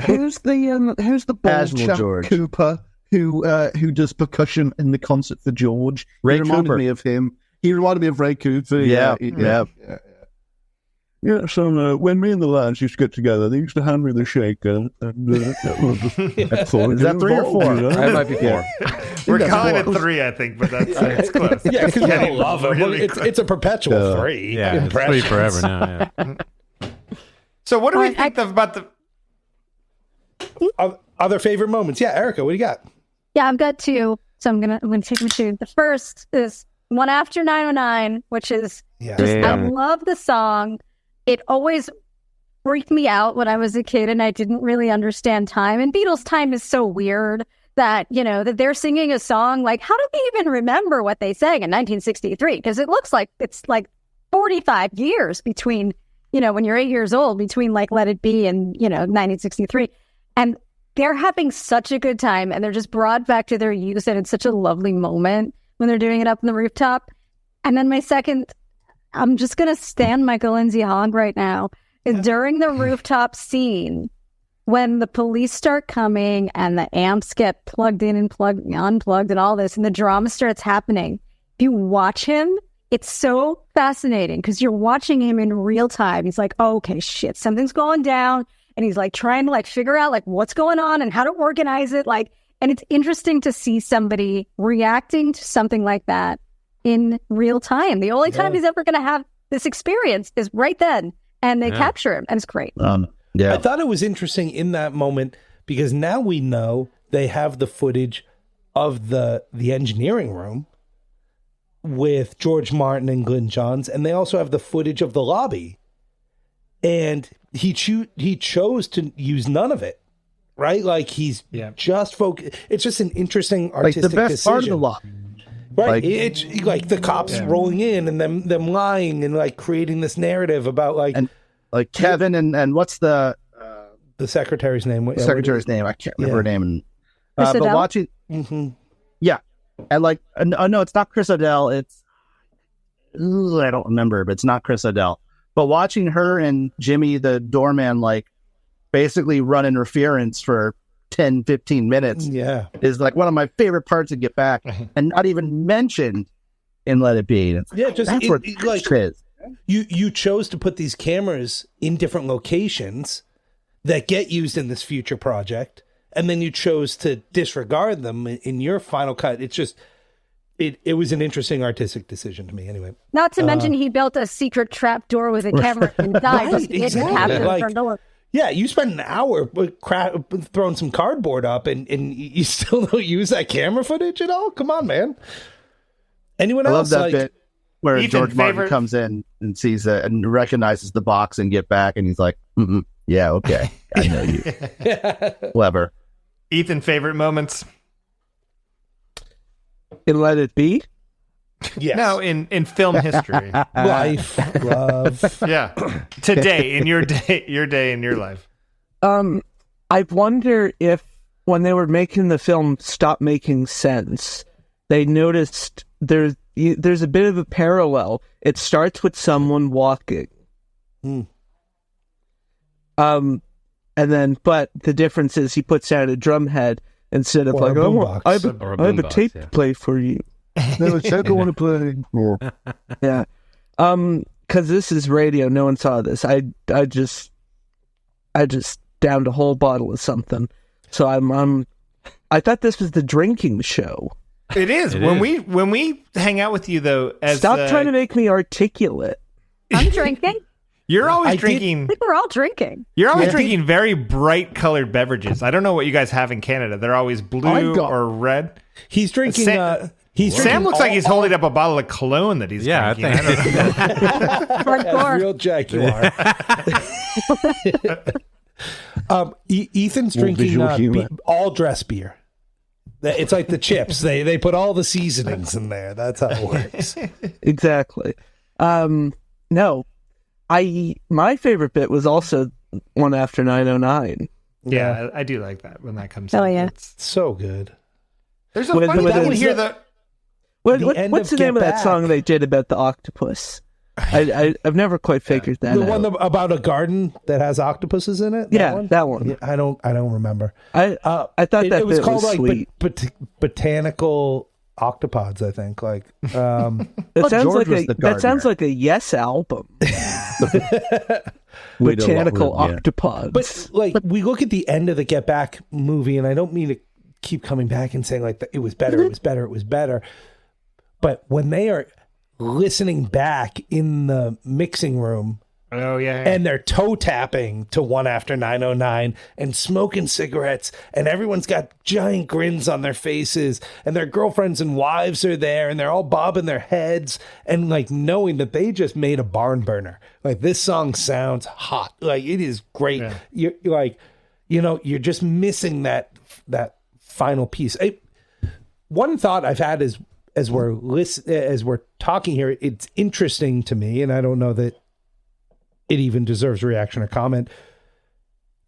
Who's the bald Casual chap, George. Cooper, who does percussion in the concert for George? Ray He reminded Cooper. me of him. He reminded me of Ray Cooper. Yeah. Yeah, so when me and the lads used to get together, they used to hand me the shaker. And, Is that 3 or 4? That might be 4. We're calling it 3, I think, but it's close. Yeah, because Getting you love him. really It's a perpetual 3. Yeah, it's free impressions. forever now. Yeah. So what do we think about the... Other favorite moments? Yeah, Erika, what do you got? Yeah, I've got 2. So I'm gonna take my 2. The first is One After 909, which is I love the song. It always freaked me out when I was a kid and I didn't really understand time. And Beatles time is so weird that, that they're singing a song. Like, how do they even remember what they sang in 1963? Because it looks like it's like 45 years between, when you're 8 years old, between like Let It Be and, 1963. And they're having such a good time and they're just brought back to their youth. And it's such a lovely moment when they're doing it up on the rooftop. And then my second, I'm just going to stand Michael Lindsay Hogg right now. During the rooftop scene, when the police start coming and the amps get plugged in and unplugged and all this, and the drama starts happening, if you watch him, it's so fascinating because you're watching him in real time. He's like, oh, okay, shit, something's going down. And he's like trying to like figure out like what's going on and how to organize it. And it's interesting to see somebody reacting to something like that in real time. The only time he's ever going to have this experience is right then, and they capture him, and it's great. I thought it was interesting in that moment because now we know they have the footage of the engineering room with George Martin and Glyn Johns, and they also have the footage of the lobby, and he chose to use none of it, right? Like he's just focused. It's just an interesting artistic the best decision. part of the lobby. Right, it's like the cops rolling in and them lying and like creating this narrative about like Kevin and what's the secretary's name? Secretary's name? I can't remember her name. And, Chris but O'Dell? watching, and like no, it's not Chris O'Dell. It's I don't remember, but it's not Chris O'Dell. But watching her and Jimmy the doorman like basically run interference for 10, 15 minutes is like one of my favorite parts of Get Back, and not even mentioned in Let It Be. That's where like is. You chose to put these cameras in different locations that get used in this future project, and then you chose to disregard them in your final cut. It's just it was an interesting artistic decision to me anyway. Not to mention he built a secret trap door with a camera and died. Right, exactly. Yeah, you spent an hour throwing some cardboard up and you still don't use that camera footage at all? Come on, man. Anyone else? I love that bit where George Martin comes in and sees it and recognizes the box and Get Back, and he's like, yeah, okay. I know you. Clever. Ethan, favorite moments? In Let It Be? Yes. No, in film history. Life, love. Yeah. Today, in your day in your life. I wonder if when they were making the film Stop Making Sense, they noticed there's a bit of a parallel. It starts with someone walking. And then, but the difference is he puts out a drum head instead of like, I have a tape to play for you. No, it's not going to play. Yeah. Because this is radio. No one saw this. I just downed a whole bottle of something. So I thought this was the drinking show. It is. When we hang out with you, though, stop trying to make me articulate. I'm drinking. You're always drinking. I think we're all drinking. You're always drinking very bright colored beverages. I don't know what you guys have in Canada. They're always blue or red. He's drinking. Sam looks like he's holding up a bottle of cologne that he's drinking. I think. That's real Jaguar. Ethan's drinking all dress beer. It's like the chips. They put all the seasonings in there. That's how it works. Exactly. No. My favorite bit was also One After 909. Yeah, I do like that when that comes out. Oh, yeah. It's so good. There's a funny thing here that... What's the name of that song they did about the octopus? I've never quite figured that out. The one about a garden that has octopuses in it? That one. Yeah, I don't remember. I thought it was called like sweet. Botanical octopods, I think. Like that sounds like a Yes album. Botanical octopods. But like we look at the end of the Get Back movie, and I don't mean to keep coming back and saying like it was better, it was better, it was better. But when they are listening back in the mixing room, and they're toe tapping to One After 909 and smoking cigarettes, and everyone's got giant grins on their faces, and their girlfriends and wives are there, and they're all bobbing their heads, and like knowing that they just made a barn burner. Like this song sounds hot, like it is great. You're like, you're just missing that final piece. One thought I've had is as we're talking here, it's interesting to me, and I don't know that it even deserves reaction or comment.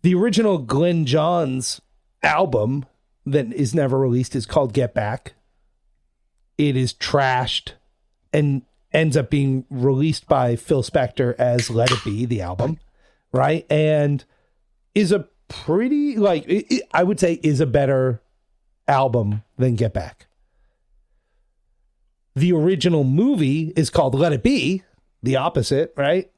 The original Glenn Johns album that is never released is called Get Back. It is trashed and ends up being released by Phil Spector as Let It Be, the album, right? And is a pretty, I would say is a better album than Get Back. The original movie is called Let It Be, the opposite, right?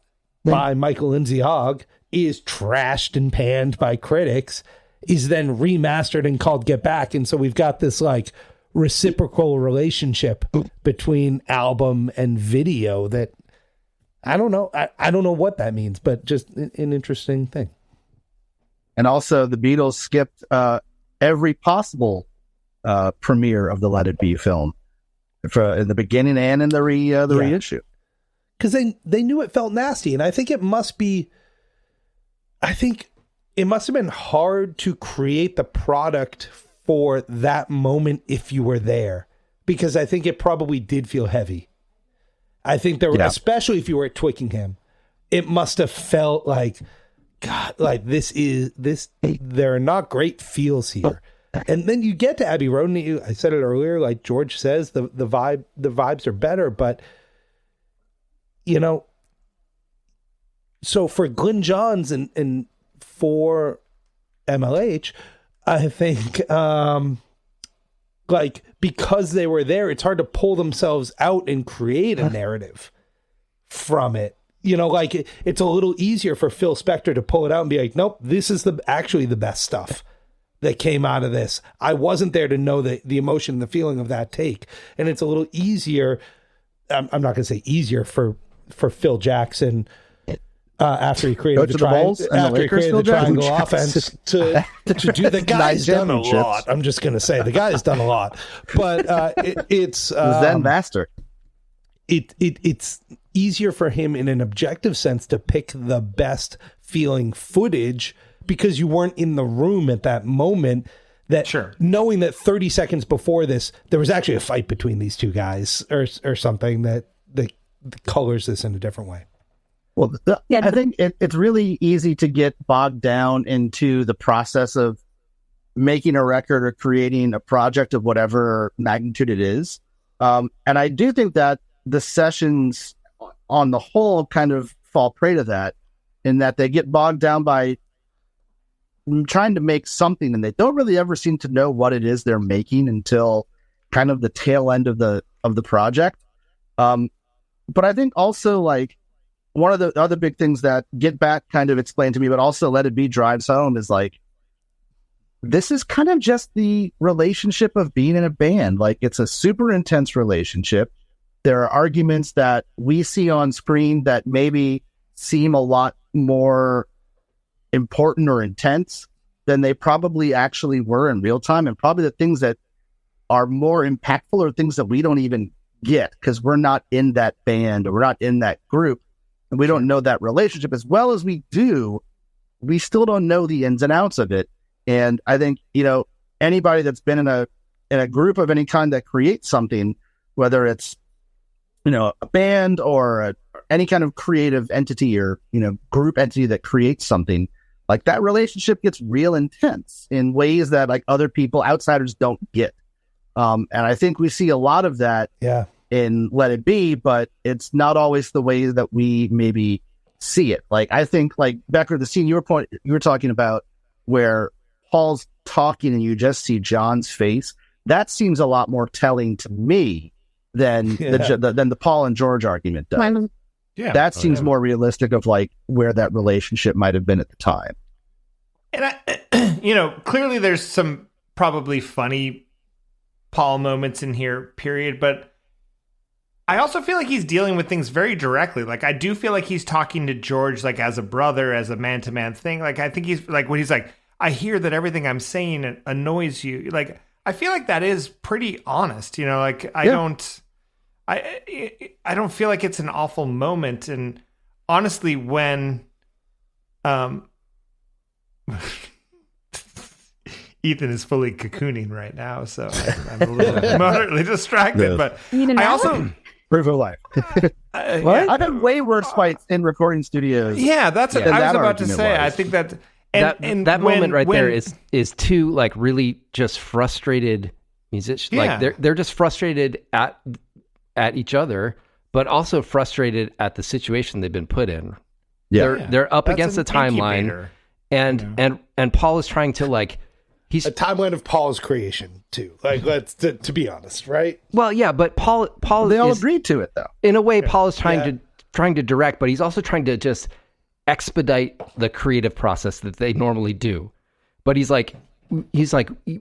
By Michael Lindsay Hogg, is trashed and panned by critics, is then remastered and called Get Back. And so we've got this like reciprocal relationship between album and video that I don't know. I don't know what that means, but just an interesting thing. And also the Beatles skipped every possible premiere of the Let It Be film in the beginning and in the reissue. Because they knew it felt nasty, and I think it must have been hard to create the product for that moment if you were there, because I think it probably did feel heavy. I think there were, especially if you were at Twickenham, it must have felt like, God, like there are not great feels here. And then you get to Abbey Road, and I said it earlier, like George says, the vibes are better, but so for Glenn Johns and for MLH, I think because they were there, it's hard to pull themselves out and create a narrative from it. It's a little easier for Phil Spector to pull it out and be like, nope, this is actually the best stuff that came out of this. I wasn't there to know the emotion, the feeling of that take. And it's a little easier. I'm not going to say easier for Phil Jackson after he created the triangle offense to do. The guy's done a lot. I'm just going to say the guy's done a lot, but it's Zen master. It's easier for him in an objective sense to pick the best feeling footage because you weren't in the room at that moment. That knowing that 30 seconds before this, there was actually a fight between these two guys or something that colors this in a different way. Well, I think it's really easy to get bogged down into the process of making a record or creating a project of whatever magnitude it is. And I do think that the sessions on the whole kind of fall prey to that, in that they get bogged down by trying to make something, and they don't really ever seem to know what it is they're making until kind of the tail end of the project. But I think also, like, one of the other big things that Get Back kind of explained to me, but also Let It Be drives home, is like this is kind of just the relationship of being in a band. Like, it's a super intense relationship. There are arguments that we see on screen that maybe seem a lot more important or intense than they probably actually were in real time. And probably the things that are more impactful are things that we don't even get because we're not in that band or we're not in that group. And we don't know that relationship as well as we do. We still don't know the ins and outs of it. And I think, anybody that's been in a group of any kind that creates something, whether it's, a band or any kind of creative entity or, group entity that creates something, like that relationship gets real intense in ways that like other people, outsiders don't get. And I think we see a lot of that in Let It Be, but it's not always the way that we maybe see it. Like, I think like Becker, the scene you were talking about where Paul's talking and you just see John's face, that seems a lot more telling to me than the Paul and George argument does. That seems more realistic of like where that relationship might have been at the time. And I, clearly there's some probably funny Paul moments in here, period. But I also feel like he's dealing with things very directly. Like, I do feel like he's talking to George, like as a brother, as a man-to-man thing. Like, I think he's like, when he's like, I hear that everything I'm saying annoys you. Like, I feel like that is pretty honest, like I don't feel like it's an awful moment. And honestly, when, Ethan is fully cocooning right now, so I'm a little moderately distracted. But I also proof of life. What? I've had way worse fights in recording studios. Yeah, that's what I was about to say. I think that that moment right there is two like really just frustrated musicians. Yeah. Like they're just frustrated at each other, but also frustrated at the situation they've been put in. Yeah, they're up against the timeline. Incubator. And Paul is trying to like he's a timeline of Paul's creation too. Like, let's to be honest, right? Well, yeah, but Paul they all agreed to it though. In a way, Paul is trying to direct, but he's also trying to just expedite the creative process that they normally do. But he's like,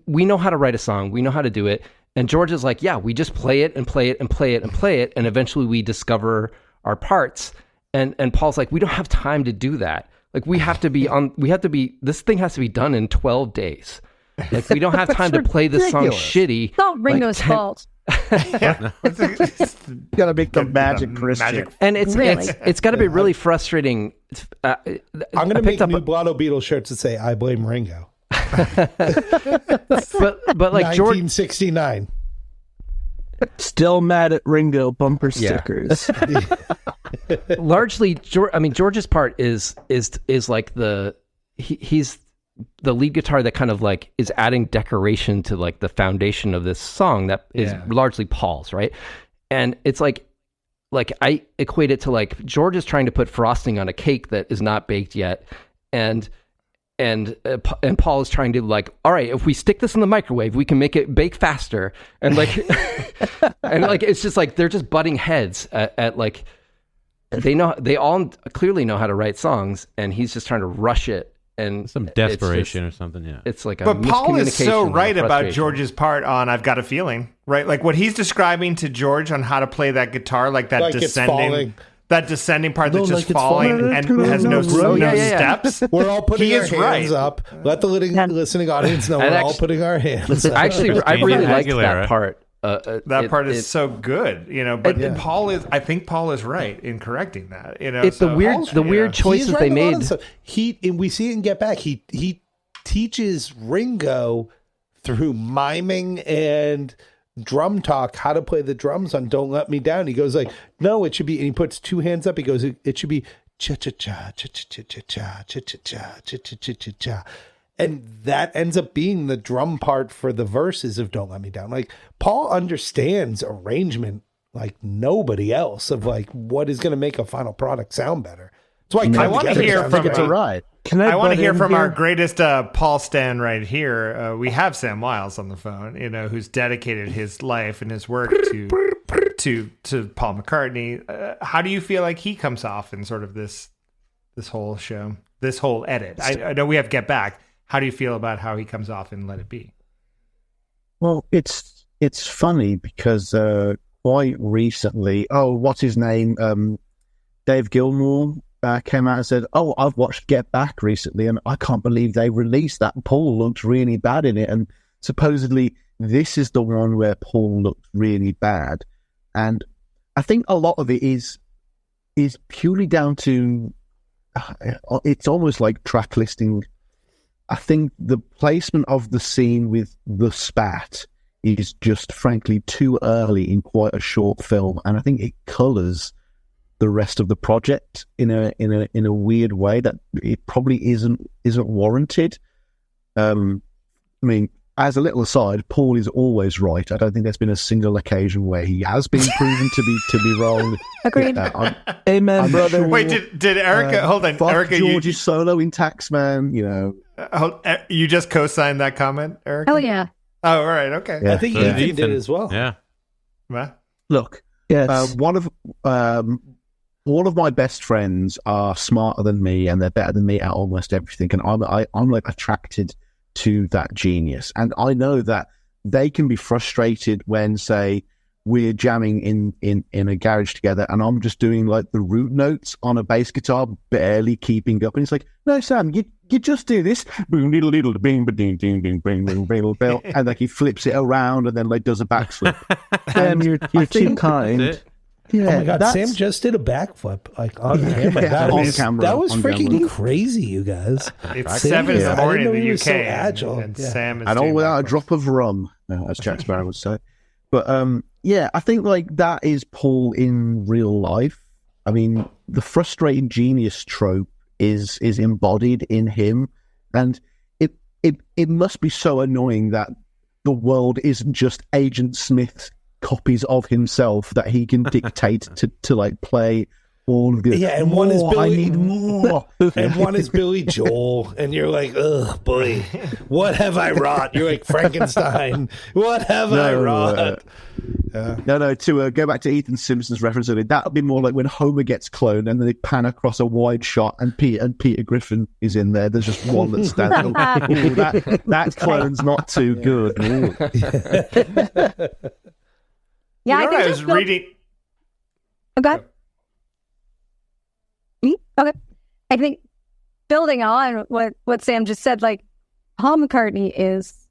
we know how to write a song, we know how to do it. And George is like, yeah, we just play it and play it and play it and play it, and eventually we discover our parts. And Paul's like, we don't have time to do that. Like, this thing has to be done in 12 days. Like, we don't have time to play this song shitty. It's not Ringo's fault. Gotta make the magic Christian. And it's got to be really frustrating. I'm gonna make new Blotto Beatles shirts that say "I blame Ringo." but like 1969. Still mad at Ringo bumper stickers. Largely, George's part is like he's the lead guitar that kind of like is adding decoration to like the foundation of this song that is largely Paul's, right? And it's like I equate it to like George is trying to put frosting on a cake that is not baked yet, and Paul is trying to like, all right, if we stick this in the microwave, we can make it bake faster, and like and like it's just like they're just butting heads at like they all clearly know how to write songs, and he's just trying to rush it. And some desperation or something, yeah. It's like but Paul is so right about George's part on "I've Got a Feeling," right? Like what he's describing to George on how to play that guitar, like that descending part that's just falling and has no steps. We're all putting our hands up. Let the listening audience know we're all putting our hands up. Actually, I really liked that part. That part is so good, but I think Paul is right in correcting that, It's the weird choices they made. We see it in Get Back. He teaches Ringo through miming and drum talk how to play the drums on "Don't Let Me Down." He goes like, no, it should be, and he puts two hands up. He goes, it should be cha cha cha cha cha cha cha cha cha cha cha cha cha cha. And that ends up being the drum part for the verses of "Don't Let Me Down." Like, Paul understands arrangement like nobody else of like what is going to make a final product sound better. That's why I want to hear from it's a ride. I want to hear from our greatest Paul stan right here. We have Sam Wiles on the phone, who's dedicated his life and his work to Paul McCartney. How do you feel like he comes off in sort of this whole show, this whole edit? I know we have Get Back. how do you feel about how he comes off in Let It Be? Well, it's funny because quite recently, what's his name? Dave Gilmour came out and said, I've watched Get Back recently, and I can't believe they released that. Paul looked really bad in it, and supposedly this is the one where Paul looked really bad. And I think a lot of it is purely down to, it's almost like track listing. I think the placement of the scene with the spat is just frankly too early in quite a short film, and I think it colours the rest of the project in a weird way that it probably isn't warranted. I mean, as a little aside, Paul is always right. I don't think there's been a single occasion where he has been proven to be wrong. Agreed. Amen, brother. Sure, wait, did Erika? Hold on, Erika. George's solo in Taxman. You just co-signed that comment, Erika? Oh yeah. Oh, all right. Okay. I think Ethan did as well. Yeah. What? Look, Yes. All of my best friends are smarter than me, and they're better than me at almost everything. And I'm like attracted to that genius, and I know that they can be frustrated when, say, we're jamming in a garage together, and I'm just doing like the root notes on a bass guitar, barely keeping up. And it's like, no, Sam, you just do this, boom, little, bing, ding, ding, ding, bing, bing, bing, bing, and like he flips it around and then like does a backflip. Sam, you're too kind. Yeah, oh my God, Sam just did a backflip like on camera. That was freaking crazy, you guys. It's 7 in the morning in the UK. So agile. And Sam is and all without a backflips. drop of rum, as Jack Sparrow would say. But I think like that is Paul in real life. I mean, the frustrated genius trope is embodied in him, and it must be so annoying that the world isn't just Agent Smith's copies of himself that he can dictate to like play all of the. Yeah, and one is Billy. I need more. And one is Billy Joel, and you're like, ugh, boy, what have I wrought? You're like Frankenstein. What have I wrought? No. To go back to Ethan Simpson's reference earlier, that would be more like when Homer gets cloned, and then they pan across a wide shot, and Peter Griffin is in there. There's just one that stands. That clone's not too good. Yeah, I was reading. Okay. Okay. I think building on what Sam just said, like Paul McCartney is,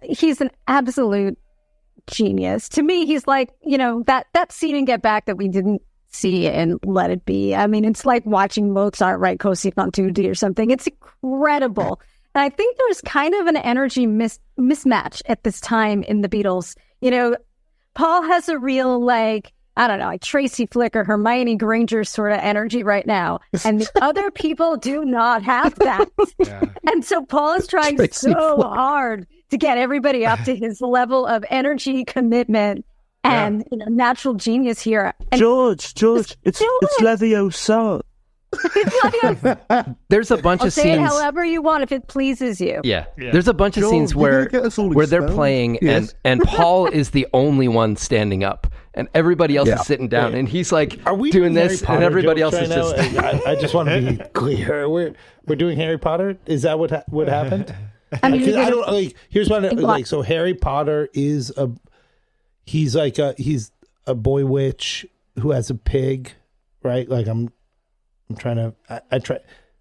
he's an absolute genius. To me, he's like, that scene in Get Back that we didn't see in Let It Be. I mean, it's like watching Mozart write Così fan tutte or something. It's incredible. And I think there's kind of an energy mismatch at this time in the Beatles. Paul has a real, like Tracy Flick or Hermione Granger sort of energy right now. And the other people do not have that. Yeah. And so Paul is trying hard to get everybody up to his level of energy, commitment, and natural genius here. And George, it's Leviosa. There's a bunch of say scenes. It however you want if it pleases you. Yeah. There's a bunch of scenes where they're playing and Paul is the only one standing up and everybody else is sitting down and he's like doing this and everybody else is just. I just want to be clear. We're doing Harry Potter. Is that what happened? I mean, I don't like. Here's what like. So Harry Potter is he's a boy witch who has a pig, right? Like I'm trying to, I try,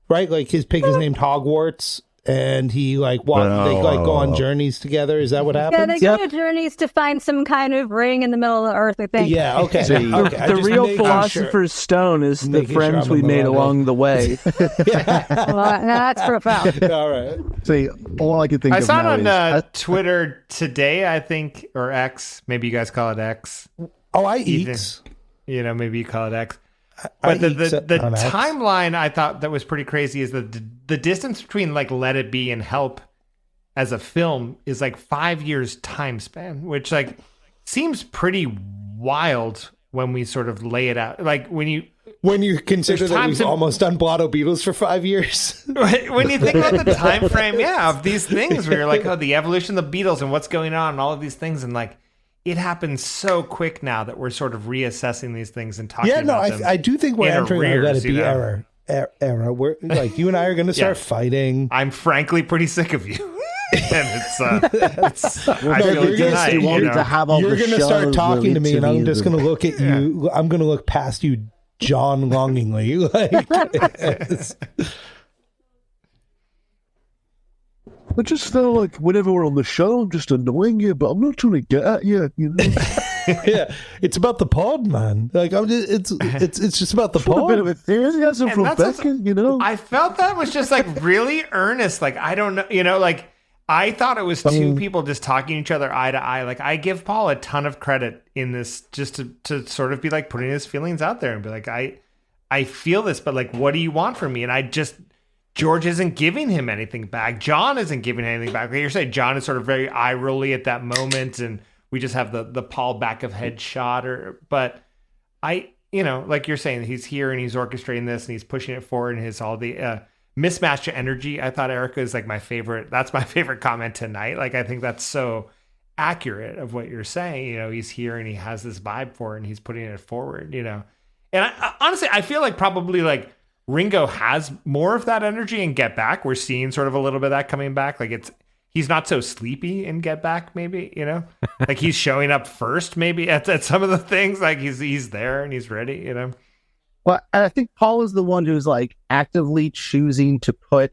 right? Like his pig is named Hogwarts, and he they go on journeys together. Is that what happens? Yeah, they go on journeys to find some kind of ring in the middle of the earth, I think. Yeah, okay. The real philosopher's stone is the friends we made along the way. Well, that's profound. All right. See, all I could think I of saw now it on is... Twitter today, I think, or X. Maybe you guys call it X. Oh, I eat. Maybe you call it X. But the timeline I thought that was pretty crazy is that the distance between like Let It Be and Help as a film is like 5 years time span, which like seems pretty wild when we sort of lay it out. Like when you consider that we've almost done Blotto Beatles for 5 years. When you think about the time frame, of these things where you're like, the evolution of the Beatles and what's going on and all of these things, and like it happens so quick now that we're sort of reassessing these things and talking about them. I do think we're entering a Let It Be era. era where like you and I are going to start fighting. I'm frankly pretty sick of you. And it's I feel like tonight, you're going to start talking to me, and I'm just going to look at you. I'm going to look past you, John, longingly. Like, I just feel like whenever we're on the show, I'm just annoying you, but I'm not trying to get at you. You know? Yeah, it's about the pod, man. Like it's just about the pod. A bit of enthusiasm from Becker, you know. I felt that was just like really earnest. Like I don't know, you know, like. I thought it was two people just talking to each other eye to eye. Like I give Paul a ton of credit in this just to sort of be like putting his feelings out there and be like, I feel this, but like, what do you want from me? And George isn't giving him anything back. John isn't giving anything back. Like you're saying, John is sort of very eye rolly at that moment. And we just have the Paul back of head shot but you know, like you're saying, he's here and he's orchestrating this and he's pushing it forward and his all the, mismatch of energy. I thought Erika is like my favorite. That's my favorite comment tonight. Like, I think that's so accurate of what you're saying. You know, he's here and he has this vibe for it and he's putting it forward, you know. And I honestly, I feel like probably like Ringo has more of that energy in Get Back. We're seeing sort of a little bit of that coming back. Like he's not so sleepy in Get Back, maybe, you know, like he's showing up first, maybe at some of the things, like he's there and he's ready, you know. Well, and I think Paul is the one who's like actively choosing to put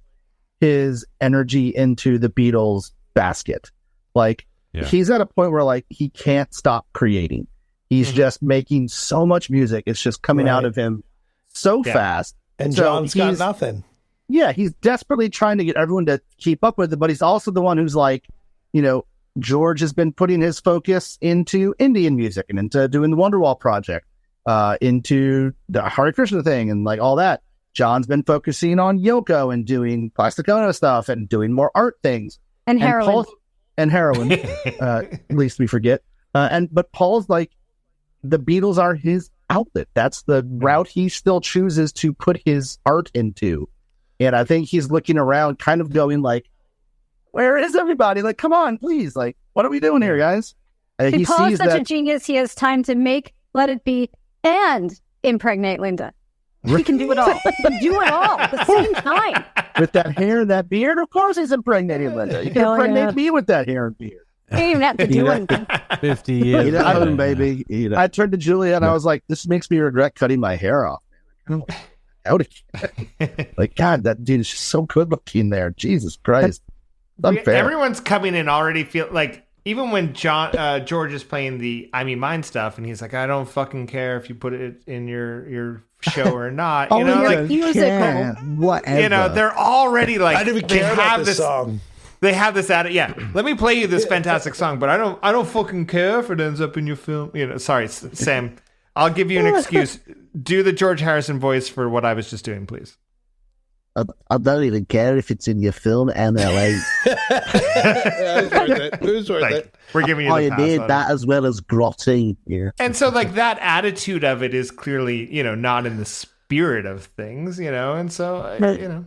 his energy into the Beatles basket. Like he's at a point where like he can't stop creating. He's just making so much music. It's just coming out of him so fast. And so John's got nothing. Yeah, he's desperately trying to get everyone to keep up with it, but he's also the one who's like, you know, George has been putting his focus into Indian music and into doing the Wonderwall project. Into the Hare Krishna thing and like all that. John's been focusing on Yoko and doing Plastic Ono stuff and doing more art things. And heroin. At least we forget. But Paul's like, the Beatles are his outlet. That's the route he still chooses to put his art into. And I think he's looking around kind of going like, where is everybody? Like, come on, please. Like, what are we doing here, guys? He Paul is such a genius. He has time to make Let It Be and impregnate Linda. He can do it all. He can do it all at the same time. With that hair and that beard, of course he's impregnating Linda. You can impregnate me with that hair and beard. You don't even have to do anything. 50 years. Eat it up, baby. Eat it. I turned to Julia and I was like, this makes me regret cutting my hair off. Like, God, that dude is just so good looking there. Jesus Christ. Unfair. Everyone's coming in already feel like, even when George is playing the I Mean Mine stuff, and he's like, I don't fucking care if you put it in your show or not. You know, like musical. Whatever. You know, they're already like I didn't even care about this song. They have this attitude. Yeah, let me play you this fantastic song, but I don't fucking care if it ends up in your film. You know, sorry, Sam. I'll give you an excuse. Do the George Harrison voice for what I was just doing, please. I don't even care if it's in your film, MLA. It was worth it. We're giving you the pass need on that it. as well as grotty. Yeah. And so, like, that attitude of it is clearly, you know, not in the spirit of things, you know. And so, you know,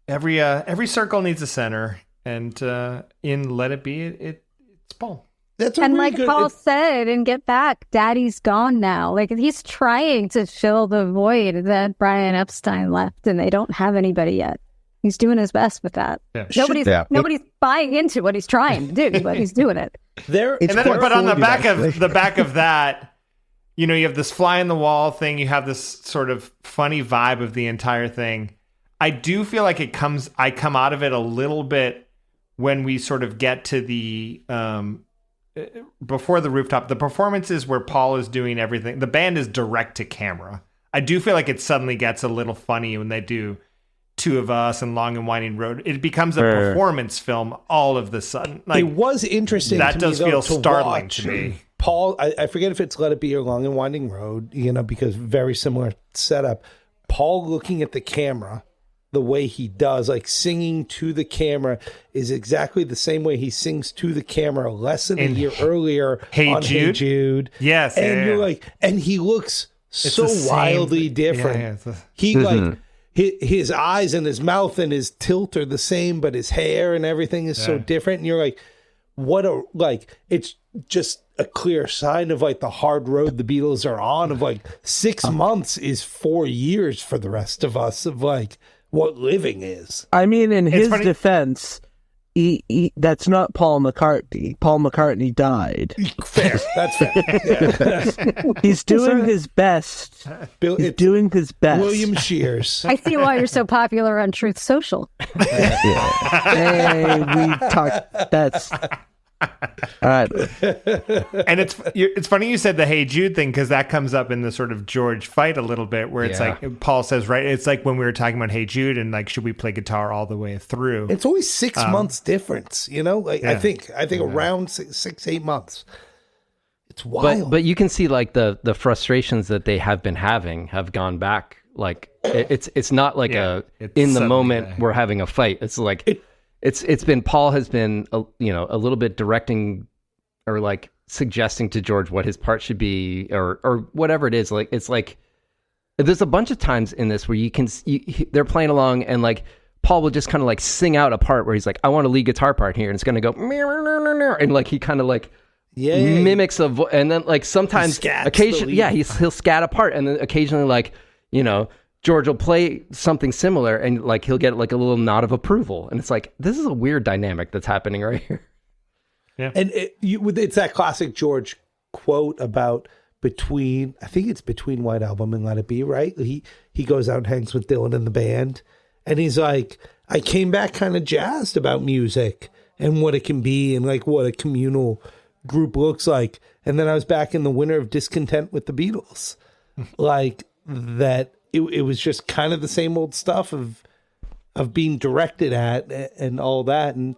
every circle needs a center, and in Let It Be, it's Paul. That's and like Paul said in Get Back, Daddy's gone now. Like he's trying to fill the void that Brian Epstein left, and they don't have anybody yet. He's doing his best with that. Yeah. Nobody's buying into what he's trying to do, but he's doing it. But on the back of that, you know, you have this fly in the wall thing. You have this sort of funny vibe of the entire thing. I do feel like I come out of it a little bit when we sort of get to the before the rooftop, the performances where Paul is doing everything. The band is direct to camera. I do feel like it suddenly gets a little funny when they do Two of Us and Long and Winding Road. It becomes a performance film all of the sudden. Like, it was interesting. That does feel startling watch. To me. Paul, I forget if it's Let It Be or Long and Winding Road, you know, because very similar setup. Paul looking at the camera the way he does, like singing to the camera, is exactly the same way he sings to the camera less than a year earlier on Hey Jude. Yes. And you're like, and he looks so wildly different. He like, his eyes and his mouth and his tilt are the same, but his hair and everything is so different. And you're like, it's just a clear sign of like the hard road the Beatles are on, of like 6 months is 4 years for the rest of us, of like what living is. I mean, in his defense, he that's not Paul McCartney. Paul McCartney died. Fair. That's fair. Yeah. He's doing his best. He's doing his best. William Shears. I see why you're so popular on Truth Social. Hey, we talk. That's all right. And it's funny you said the Hey Jude thing, because that comes up in the sort of George fight a little bit, where it's like Paul says, right? It's like when we were talking about Hey Jude and like, should we play guitar all the way through? It's always 6 months difference, you know. Like I think around 6-8 months. It's wild. But you can see like the frustrations that they have been having have gone back. Like it's not like in the moment we're having a fight. It's like it's been Paul has been a little bit directing or like suggesting to George what his part should be or whatever it is. Like it's like there's a bunch of times in this where they're playing along and like Paul will just kind of like sing out a part where he's like, I want a lead guitar part here, and it's gonna go and like he kind of like mimics a voice, and then like sometimes occasionally he'll scat a part, and then occasionally like George will play something similar and like he'll get like a little nod of approval, and it's like, this is a weird dynamic that's happening right here. Yeah, and it's that classic George quote about between White Album and Let It Be, right? He goes out and hangs with Dylan and the band, and he's like, I came back kind of jazzed about music and what it can be and like what a communal group looks like, and then I was back in the winter of discontent with the Beatles, like that. It was just kind of the same old stuff of being directed at and all that, and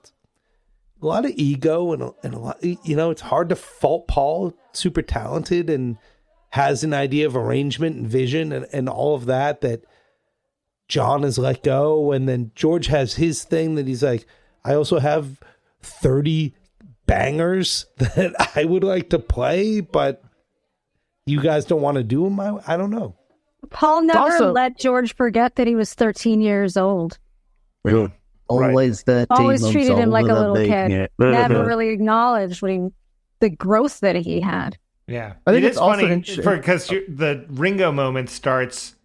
a lot of ego and a lot. It's hard to fault Paul. Super talented and has an idea of arrangement and vision and all of that. That John has let go, and then George has his thing that he's like, I also have 30 bangers that I would like to play, but you guys don't want to do them. I don't know. Paul never let George forget that he was 13 years old. Always 13 Always treated him like a little kid. Never it. really acknowledged the growth that he had. Yeah. I think it's funny because the Ringo moment starts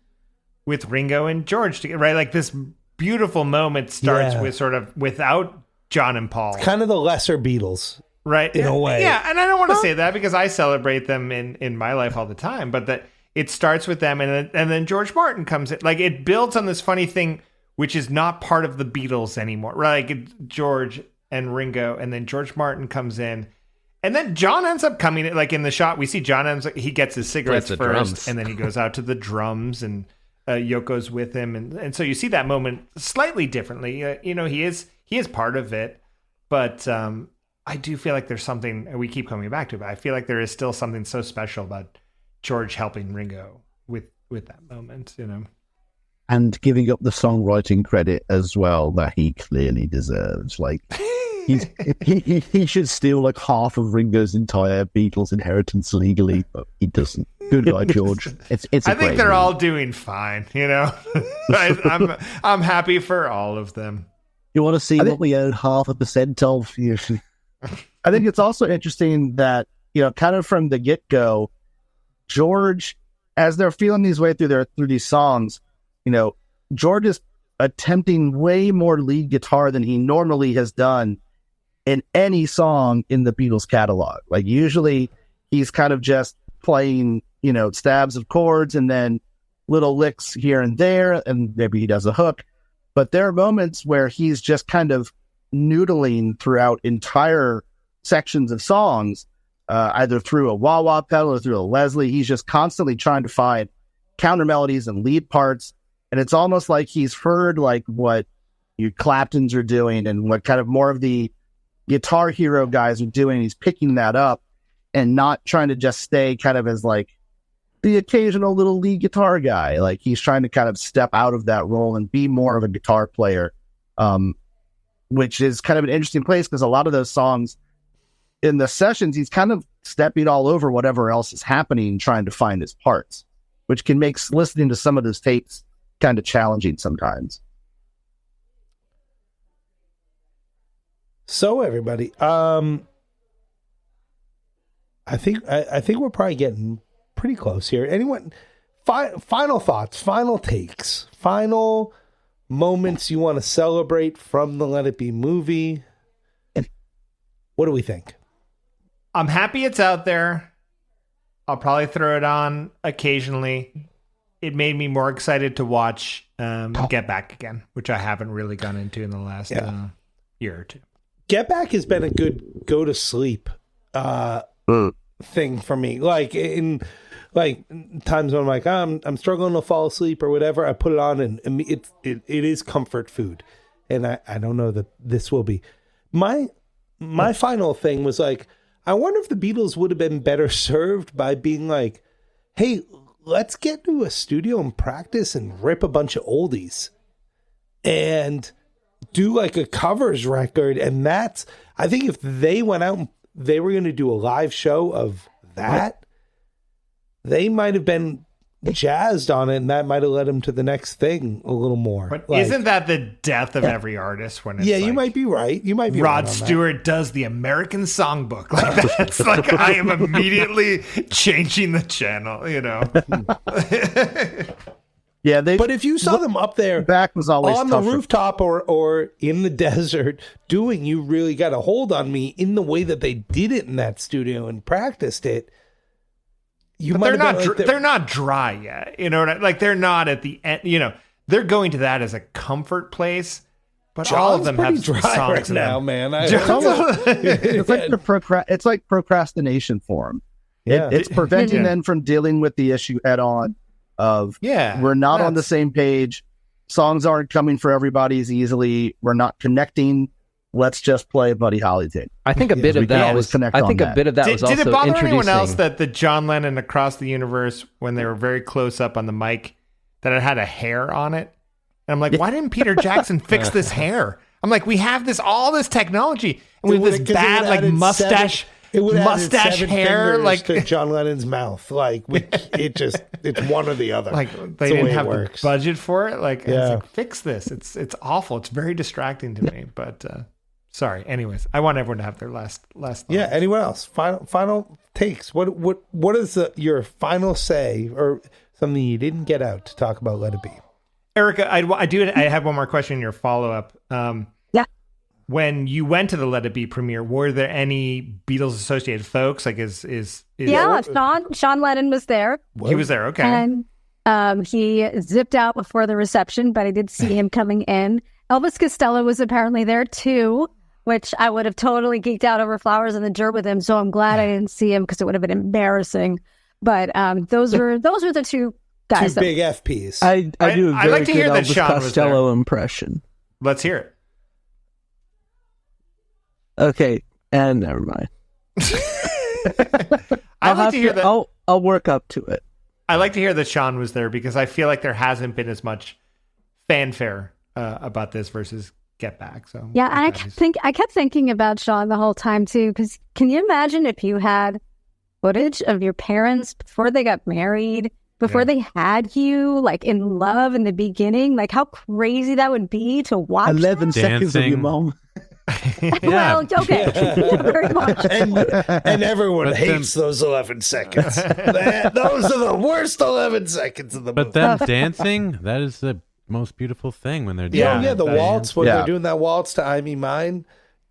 with Ringo and George together, right? Like this beautiful moment starts with sort of without John and Paul. It's kind of the lesser Beatles. Right. In a way. Yeah. And I don't want to say that because I celebrate them in my life all the time, but that it starts with them, and then George Martin comes in. Like, it builds on this funny thing, which is not part of the Beatles anymore. Right? Like, George and Ringo, and then George Martin comes in, and then John ends up coming in. Like, in the shot, we see John he gets his cigarettes first, drums. And then he goes out to the drums, and Yoko's with him, and so you see that moment slightly differently. He is part of it, but I do feel like there's something we keep coming back to. But I feel like there is still something so special about George helping Ringo with that moment, and giving up the songwriting credit as well that he clearly deserves. Like he should steal like half of Ringo's entire Beatles inheritance legally, but he doesn't. Good guy, George. It's. I think they're all doing fine. I'm happy for all of them. You want to see what we own 0.5% of? Usually, I think it's also interesting that kind of from the get-go, George, as they're feeling these way through these songs, George is attempting way more lead guitar than he normally has done in any song in the Beatles catalog. Like, usually he's kind of just playing, stabs of chords and then little licks here and there, and maybe he does a hook. But there are moments where he's just kind of noodling throughout entire sections of songs, either through a wah-wah pedal or through a Leslie. He's just constantly trying to find counter melodies and lead parts. And it's almost like he's heard like what you Claptons are doing and what kind of more of the Guitar Hero guys are doing. He's picking that up and not trying to just stay kind of as like the occasional little lead guitar guy. Like, he's trying to kind of step out of that role and be more of a guitar player, which is kind of an interesting place because a lot of those songs in the sessions, he's kind of stepping all over whatever else is happening, trying to find his parts, which can make listening to some of those tapes kind of challenging sometimes. So everybody, I think we're probably getting pretty close here. Anyone, final thoughts, final takes, final moments you want to celebrate from the Let It Be movie? What do we think? I'm happy it's out there. I'll probably throw it on occasionally. It made me more excited to watch Get Back again, which I haven't really gone into in the last year or two. Get Back has been a good go to sleep thing for me. Like in times when I'm like, I'm struggling to fall asleep or whatever, I put it on and it is comfort food. And I don't know that this will be. My final thing was like, I wonder if the Beatles would have been better served by being like, hey, let's get to a studio and practice and rip a bunch of oldies and do like a covers record. And that's, I think if they went out and they were going to do a live show of that, they might have been jazzed on it, and that might have led them to the next thing a little more. But isn't that the death of every artist when it's you might be right. You might be Rod right Stewart does the American Songbook. Like that's like I am immediately changing the channel, you know. Yeah, but if you saw them up there back was always on tougher. the rooftop or in the desert doing You Really Got a Hold on Me in the way that they did it in that studio and practiced it, they're not dry yet. You know what like they're not at the end, you know. They're going to that as a comfort place, but John's all of them have dry songs right now, man. It's like procrastination for them. Yeah. It's preventing them from dealing with the issue head on. We're not on the same page. Songs aren't coming for everybody as easily. We're not connecting. Let's just play Buddy Holly tape. I think a bit of that was. I think a bit of that was also Did it bother introducing. anyone else that the John Lennon Across the Universe, when they were very close up on the mic, that it had a hair on it? And I'm like, why didn't Peter Jackson fix this hair? I'm like, we have all this technology, and we have this bad like mustache. It would mustache hair like to John Lennon's mouth. Like it's one or the other. Like they didn't have the budget for it. Like, it's like, fix this. It's awful. It's very distracting to me. But sorry. Anyways, I want everyone to have their last thoughts. Yeah. Anyone else? Final takes. What is your final say or something you didn't get out to talk about Let It Be? Erika, I have one more question in your follow up. When you went to the Let It Be premiere, were there any Beatles associated folks? Like, Sean Lennon was there. He was there, okay. And he zipped out before the reception, but I did see him coming in. Elvis Costello was apparently there too, which I would have totally geeked out over Flowers in the Dirt with him. So I'm glad I didn't see him because it would have been embarrassing. But those were the two guys. Two big FPs. I do a very like to good hear that Elvis Sean was Costello impression. Let's hear it. Okay, and never mind. I'll work up to it. I like to hear that Sean was there because I feel like there hasn't been as much fanfare about this versus Get Back. So yeah, and I kept thinking about Sean the whole time too. Because can you imagine if you had footage of your parents before they got married, before they had you, like in love in the beginning? Like how crazy that would be to watch. 11 seconds of your mom. Well, okay. Yeah, very much. And everyone hates those 11 seconds. Those are the worst 11 seconds of the movie. But them dancing, that is the most beautiful thing when they're doing the waltz, when they're doing that waltz to I Me Mine,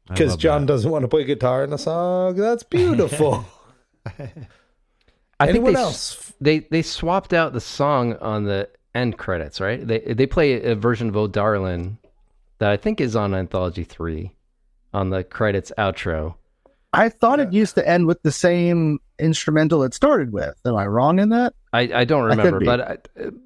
because John doesn't want to play guitar in the song. That's beautiful. Anyone else? They swapped out the song on the end credits, right? They play a version of Oh Darlin' that I think is on Anthology 3 on the credits outro. I thought it used to end with the same instrumental it started with. Am I wrong in that? I don't remember,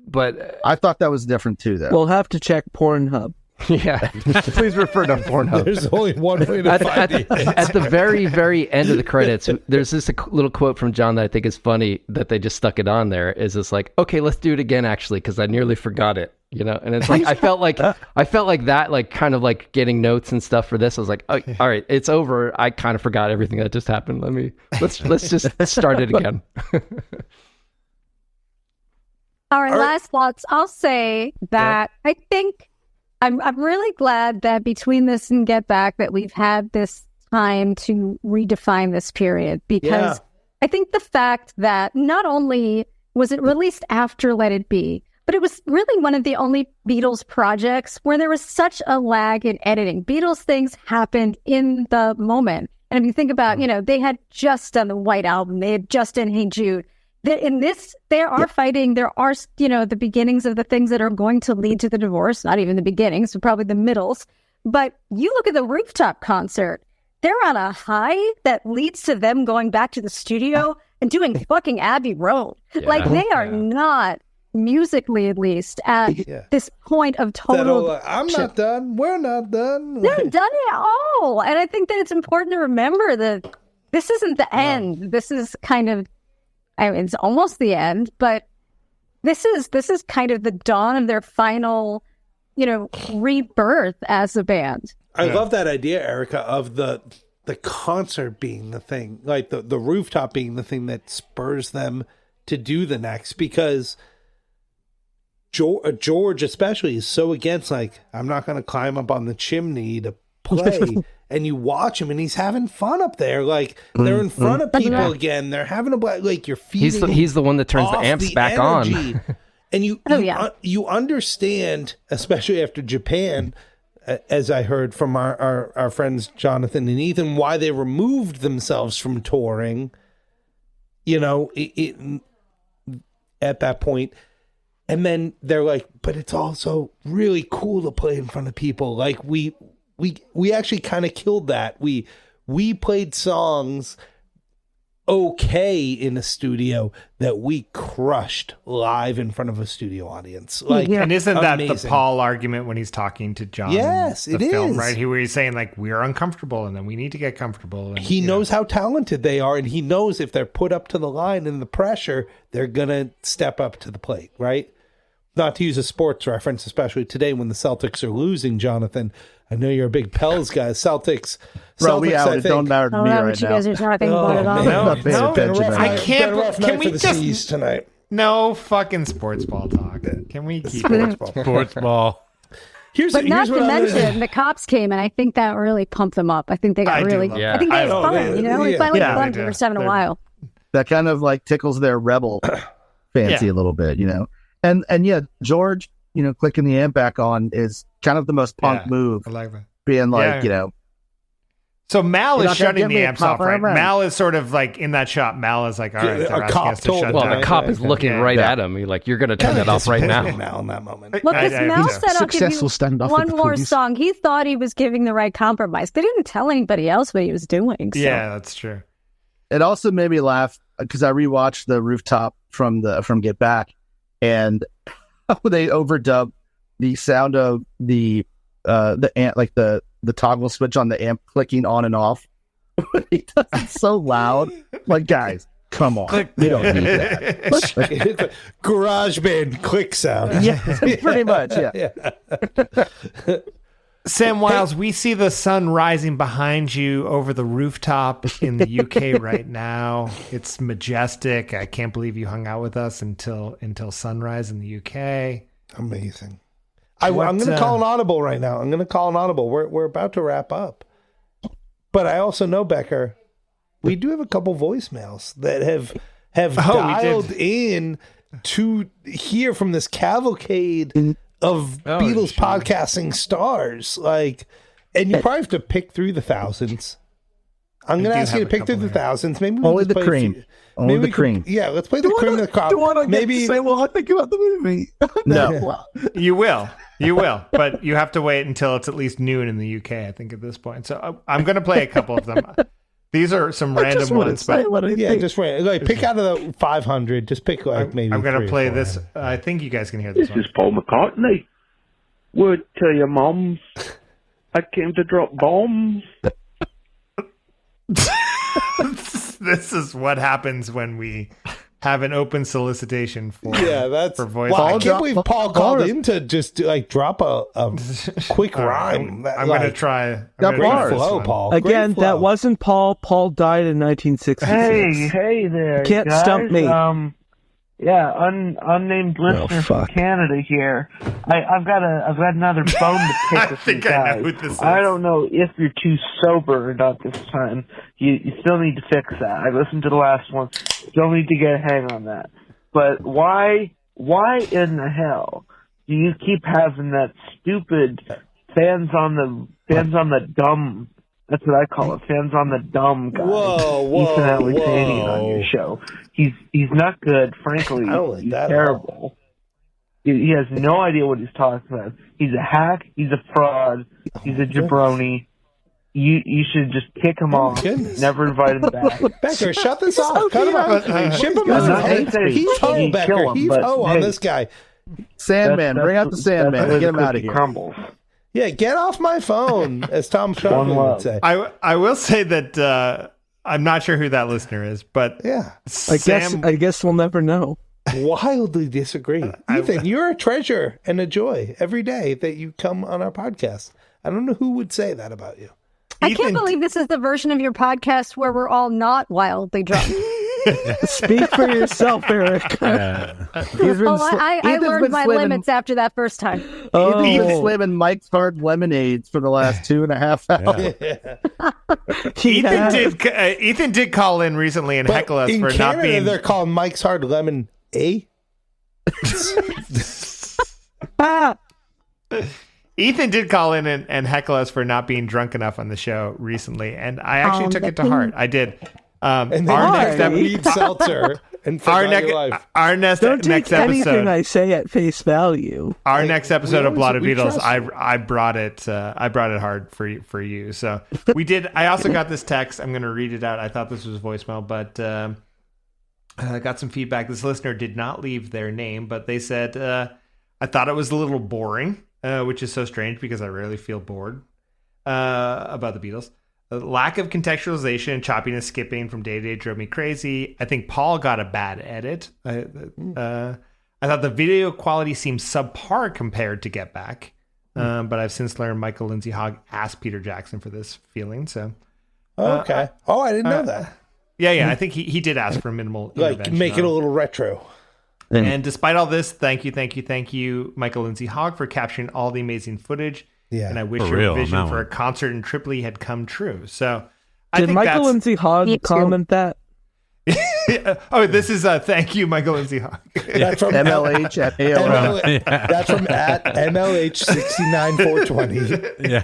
but I thought that was different too, though. We'll have to check Pornhub. Yeah, please refer to Pornhub. There's only one way to find it. At the very, very end of the credits, there's this little quote from John that I think is funny that they just stuck it on there. Is it's like, okay, let's do it again, actually, because I nearly forgot it. You know, and it's like I felt like that, like kind of like getting notes and stuff for this. I was like, oh, all right, it's over. I kind of forgot everything that just happened. Let's just start it again. All right, last thoughts. I'll say that I think I'm really glad that between this and Get Back that we've had this time to redefine this period, because I think the fact that not only was it released after Let It Be, but it was really one of the only Beatles projects where there was such a lag in editing. Beatles things happened in the moment. And if you think about, they had just done the White Album, they had just done Hey Jude. In this, they are fighting, there are, the beginnings of the things that are going to lead to the divorce, not even the beginnings, but probably the middles. But you look at the Rooftop concert, they're on a high that leads to them going back to the studio and doing fucking Abbey Road. Like, they are not, musically at least, at this point of total... I'm not done, we're not done. They're done at all. And I think that it's important to remember that this isn't the end. This is kind of... it's almost the end, but this is kind of the dawn of their final, rebirth as a band. I love that idea, Erika, of the concert being the thing, like the Rooftop being the thing that spurs them to do the next, because George especially is so against, like, I'm not going to climb up on the chimney to play. And you watch him, and he's having fun up there. Like, they're in front of people again. They're having a like, you're feeding. He's the one that turns the amps back on. And you understand, especially after Japan, as I heard from our friends Jonathan and Ethan, why they removed themselves from touring. At that point. And then they're like, but it's also really cool to play in front of people. Like, we actually kind of killed that. We played songs okay in a studio that we crushed live in front of a studio audience. Like, and isn't that amazing. the Paul argument when he's talking to John? Yes, in the it film, is. Right, where he's saying, like, we're uncomfortable and then we need to get comfortable. And, he knows how talented they are, and he knows if they're put up to the line and the pressure, they're gonna step up to the plate, right? Not to use a sports reference, especially today when the Celtics are losing, Jonathan. I know you're a big Pels guy. Celtics, we out. It don't matter to me right now. You guys are talking about it all. No, I can't. Can we just C's tonight? No fucking sports ball talk. Can we keep Sports ball. But not to mention, the cops came, and I think that really pumped them up. I think they got really... I think they had fun, They finally had fun for the first time in a while. That kind of, like, tickles their rebel fancy a little bit, And George, clicking the amp back on is kind of the most punk move. I like that. Being like, So Mal is shutting the amps off, right? Mal is sort of like in that shot. Mal is like, all right, a cop told him. Well, the cop is looking right at him. You're like, you're going to turn that off right now. Mal in that moment. Look, because Mal said, I'll give you one more song. He thought he was giving the right compromise. They didn't tell anybody else what he was doing. So. Yeah, that's true. It also made me laugh because I rewatched the Rooftop from Get Back, and they overdub the sound of the amp, like the toggle switch on the amp clicking on and off. He does it so loud. Like, guys, come on. We don't need that. GarageBand click sound. Yeah, pretty much, yeah. Sam Wiles, we see the sun rising behind you over the rooftop in the UK right now. It's majestic. I can't believe you hung out with us until sunrise in the UK. Amazing. I'm going to call an audible right now. We're about to wrap up. But I also know, Becker, we do have a couple voicemails that have dialed in to hear from this cavalcade of Beatles podcasting stars. Like, and you probably have to pick through the thousands. I'm going to ask you to pick through the thousands. Maybe we only the cream. Only the cream. Yeah, let's play the cream of the crop. Maybe say, well, I think about the movie. No, you will, but you have to wait until it's at least noon in the UK. I think at this point. So I'm going to play a couple of them. These are some random ones, but just like pick out of the 500. Just pick like maybe. I'm going to play this. I think you guys can hear this one. This is Paul McCartney. Word to your moms. I came to drop bombs. This is what happens when we have an open solicitation for voice. Well, I can't believe Paul called in to just like drop a quick rhyme. I'm going to try. Great flow, Paul. Again, that wasn't Paul. Paul died in 1966. Hey there, Can't guys. stump me. Yeah, unnamed listener from Canada here. I've got another bone to pick with you guys. I know who this is. I don't know if you're too sober or not this time. You still need to fix that. I listened to the last one. Still need to get a hang on that. But why in the hell do you keep having that stupid fans on the dumb? That's what I call it. Fans on the dumb guy. Ethan Alexanian on your show. He's not good, frankly. He's terrible. He has no idea what he's talking about. He's a hack. He's a fraud. He's a jabroni. You should just kick him off. Never invite him back. Becker, shut this off. Cut him off. Ship him out. He's ho, Becker. He's ho on this guy. Sandman. Bring out the Sandman. Get him out of here. Crumbles. Yeah, get off my phone, as Tom Shelby would say. I will say that I'm not sure who that listener is, but yeah, I guess we'll never know. Wildly disagree. Ethan, you're a treasure and a joy every day that you come on our podcast. I don't know who would say that about you. I can't believe this is the version of your podcast where we're all not wildly drunk. Speak for yourself, Erika. I learned my limits after that first time. He's been slamming Mike's Hard Lemonades for the last 2.5 hours. Ethan did call in recently and heckle us for Canada, not being. They're calling Mike's Hard Lemon A. Ethan did call in and heckle us for not being drunk enough on the show recently, and I actually took it to heart. I did. And our next episode, seltzer, and our next episode. I say at face value. Our next episode of Blotto Beatles, I brought it. I brought it hard for you. So we did. I also got this text. I'm going to read it out. I thought this was voicemail, but I got some feedback. This listener did not leave their name, but they said I thought it was a little boring, which is so strange because I rarely feel bored about the Beatles. Lack of contextualization and choppiness, skipping from day to day drove me crazy. I think Paul got a bad edit. I thought the video quality seemed subpar compared to Get Back, but I've since learned Michael Lindsay Hogg asked Peter Jackson for this feeling. So, okay. I didn't know that. Yeah. I think he did ask for minimal intervention. Make it a little retro. And despite all this, thank you, Michael Lindsay Hogg, for capturing all the amazing footage. Yeah, and I wish your vision for a concert in Tripoli had come true. So, did Michael Lindsay Hogg comment that? This is thank you, Michael Lindsay Hogg. That's from MLH at AOL. That's from at MLH 69420. Yeah.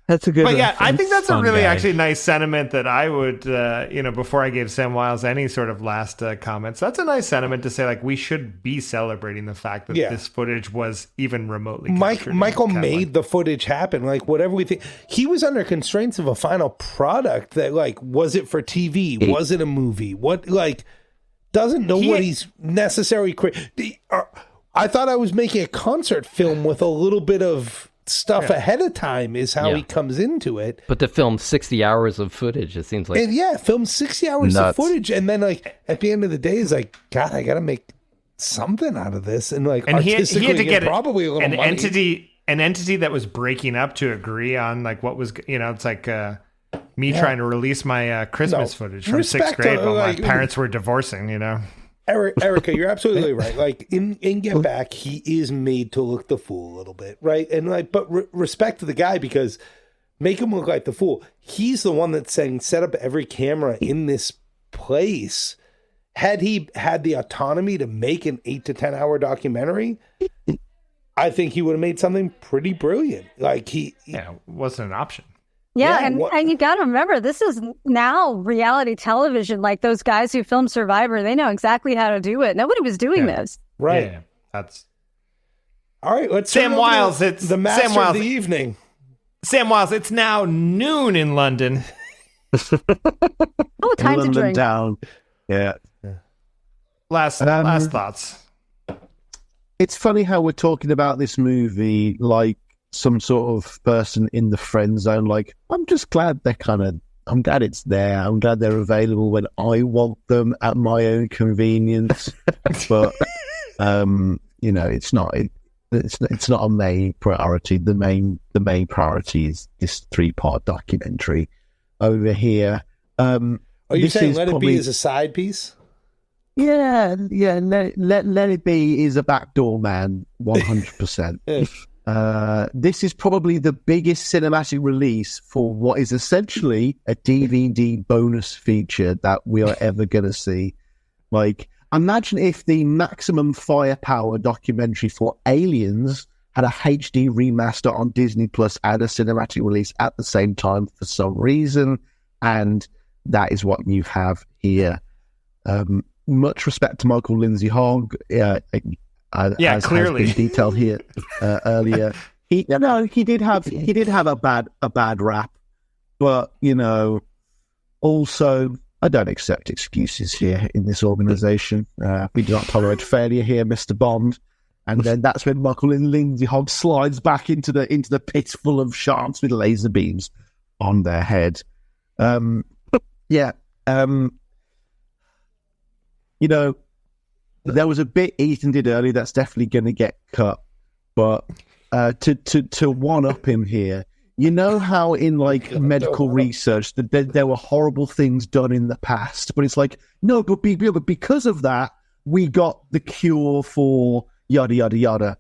That's a good. But yeah, I think that's a really guy. actually nice sentiment that I would, before I gave Sam Wiles any sort of last comments, that's a nice sentiment to say, like, we should be celebrating the fact that this footage was even remotely Michael made the footage happen. Like, whatever we think, he was under constraints of a final product that, like, was it for TV? Was it a movie? What, like, doesn't know what he's necessarily I thought I was making a concert film with a little bit of stuff ahead of time is how he comes into it. But to film 60 hours of footage, it seems like... And film 60 hours of footage, and then, like, at the end of the day, is like, God, I gotta make something out of this. And, like, and artistically, he had to get probably a little money. An entity that was breaking up to agree on, like, what was, it's like me trying to release my Christmas footage from 6th grade while my parents were divorcing, Erika, you're absolutely right. Like, in Get Back, he is made to look the fool a little bit, right? And, like, but respect to the guy, because make him look like the fool. He's the one that's saying, set up every camera in this place. Had he had the autonomy to make an 8 to 10 hour documentary, I think he would have made something pretty brilliant. Like, it wasn't an option. Yeah, and you got to remember, this is now reality television. Like, those guys who filmed Survivor, they know exactly how to do it. Nobody was doing this. Right. Yeah, that's... All right, let's Sam Wiles, it's the master Sam Wiles, of the evening. Sam Wiles, it's now noon in London. Time to drink. Down. Yeah. Last thoughts. It's funny how we're talking about this movie like some sort of person in the friend zone. Like, I'm just glad I'm glad it's there. I'm glad they're available when I want them at my own convenience. But it's not a main priority. The main priority is this 3-part documentary over here. Are you saying Let It Be is a side piece? Yeah. Let It Be is a backdoor man, 100%. This is probably the biggest cinematic release for what is essentially a DVD bonus feature that we are ever going to see. Like, imagine if the Maximum Firepower documentary for Aliens had a HD remaster on Disney Plus and a cinematic release at the same time for some reason, and that is what you have here. Much respect to Michael Lindsay Hogg, as clearly has been detailed here earlier. He did have a bad rap, but also I don't accept excuses here in this organization. We do not tolerate failure here, Mr. Bond. And then that's when Michael and Lindsay Hogg slides back into the pit full of sharks with laser beams on their head. There was a bit Ethan did earlier that's definitely going to get cut, but to one up him here, how in like medical research that there were horrible things done in the past, but it's like no, but because of that we got the cure for yada yada yada.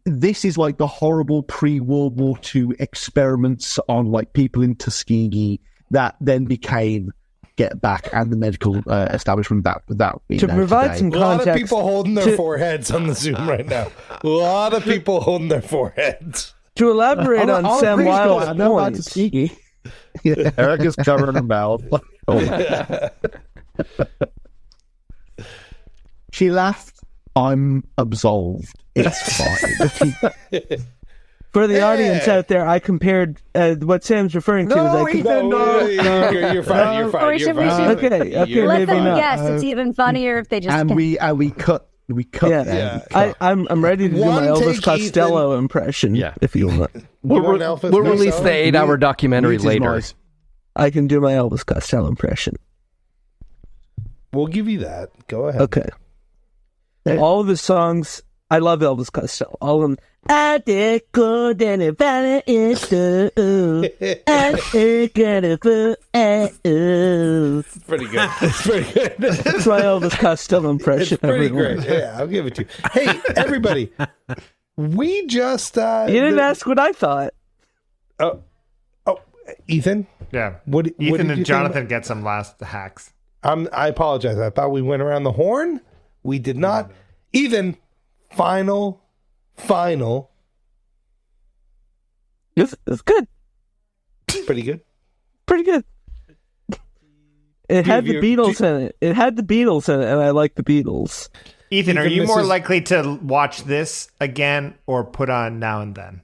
This is like the horrible pre-World War II experiments on like people in Tuskegee that then became Get Back and the medical establishment that to provide today. Some context. A lot of people holding their foreheads on the Zoom right now. A lot of people holding their foreheads. To elaborate on Sam Wilde's points. Erika's covering her mouth. She laughed. I'm absolved. It's fine. For the audience out there, I compared what Sam's referring to. You're fine. Okay, let them guess. It's even funnier if they just. And we cut. We cut. Yeah. I'm ready to do my Elvis Costello impression. Yeah, if you want. We'll release the 8-hour documentary later. I can do my Elvis Costello impression. We'll give you that. Go ahead. Okay. All of his songs, I love Elvis Costello. All of them. I did good and it is true. I did good and it's pretty good. It's pretty good. That's my Elvis Costello impression. It's pretty great. Yeah, I'll give it to you. Hey, everybody. We just... you didn't ask what I thought. Oh, Ethan? Yeah. What Ethan did and Jonathan get some last hacks. I apologize. I thought we went around the horn. We did not. Ethan, final. It's good. Pretty good. It had the Beatles in it. It had the Beatles in it, and I like the Beatles. Ethan, are you more likely to watch this again or put on Now and Then?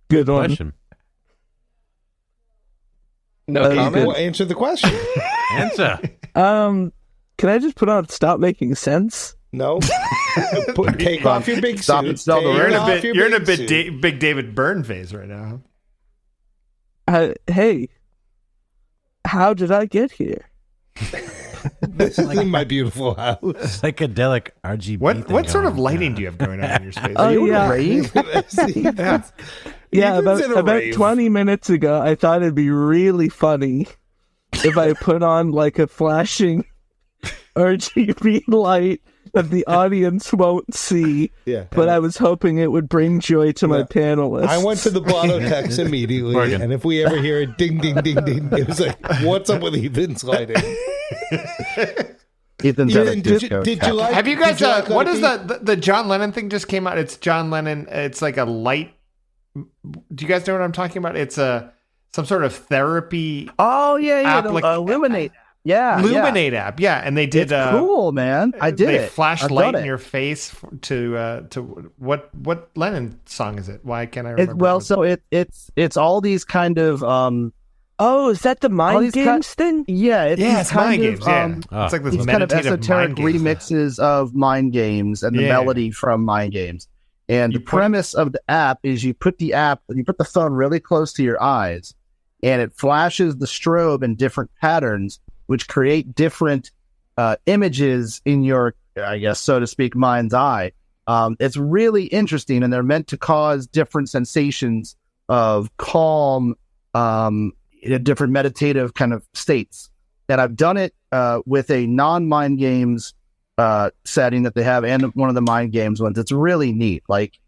Good question. No comment. Well, answer the question. Answer. Can I just put on Stop Making Sense? No. Take off your big suit. You're in a bit big David Byrne phase right now. Hey, how did I get here? This is in my beautiful house. Psychedelic RGB. What sort of lighting do you have going on in your space? Oh, Are you yeah. a rave? Yeah, about 20 minutes ago, I thought it'd be really funny if I put on like a flashing RGB light that the audience won't see. Yeah. But I was hoping it would bring joy to my panelists. I went to the Blotto text immediately, and if we ever hear a ding, ding, ding, ding, it was like, what's up with Ethan's lighting? Ethan, did you like? Have you guys? What is that? The John Lennon thing just came out? It's John Lennon. It's like a light. Do you guys know what I'm talking about? It's some sort of therapy. Oh yeah. Illuminate. Yeah, Luminate app, yeah, and they did. It's cool, man. I did they it. Flashed light in your face to what Lennon song is it? Why can't I remember? It's all these kind of. Oh, is that the Mind Games thing? Yeah, it's Mind Games. It's like this kind of esoteric remixes of Mind Games and the melody from Mind Games. And the premise of the app is you put the phone really close to your eyes, and it flashes the strobe in different patterns, which create different images in your, I guess, so to speak, mind's eye. It's really interesting, and they're meant to cause different sensations of calm, different meditative kind of states. And I've done it with a non-mind games setting that they have, and one of the mind games ones. It's really neat. Like,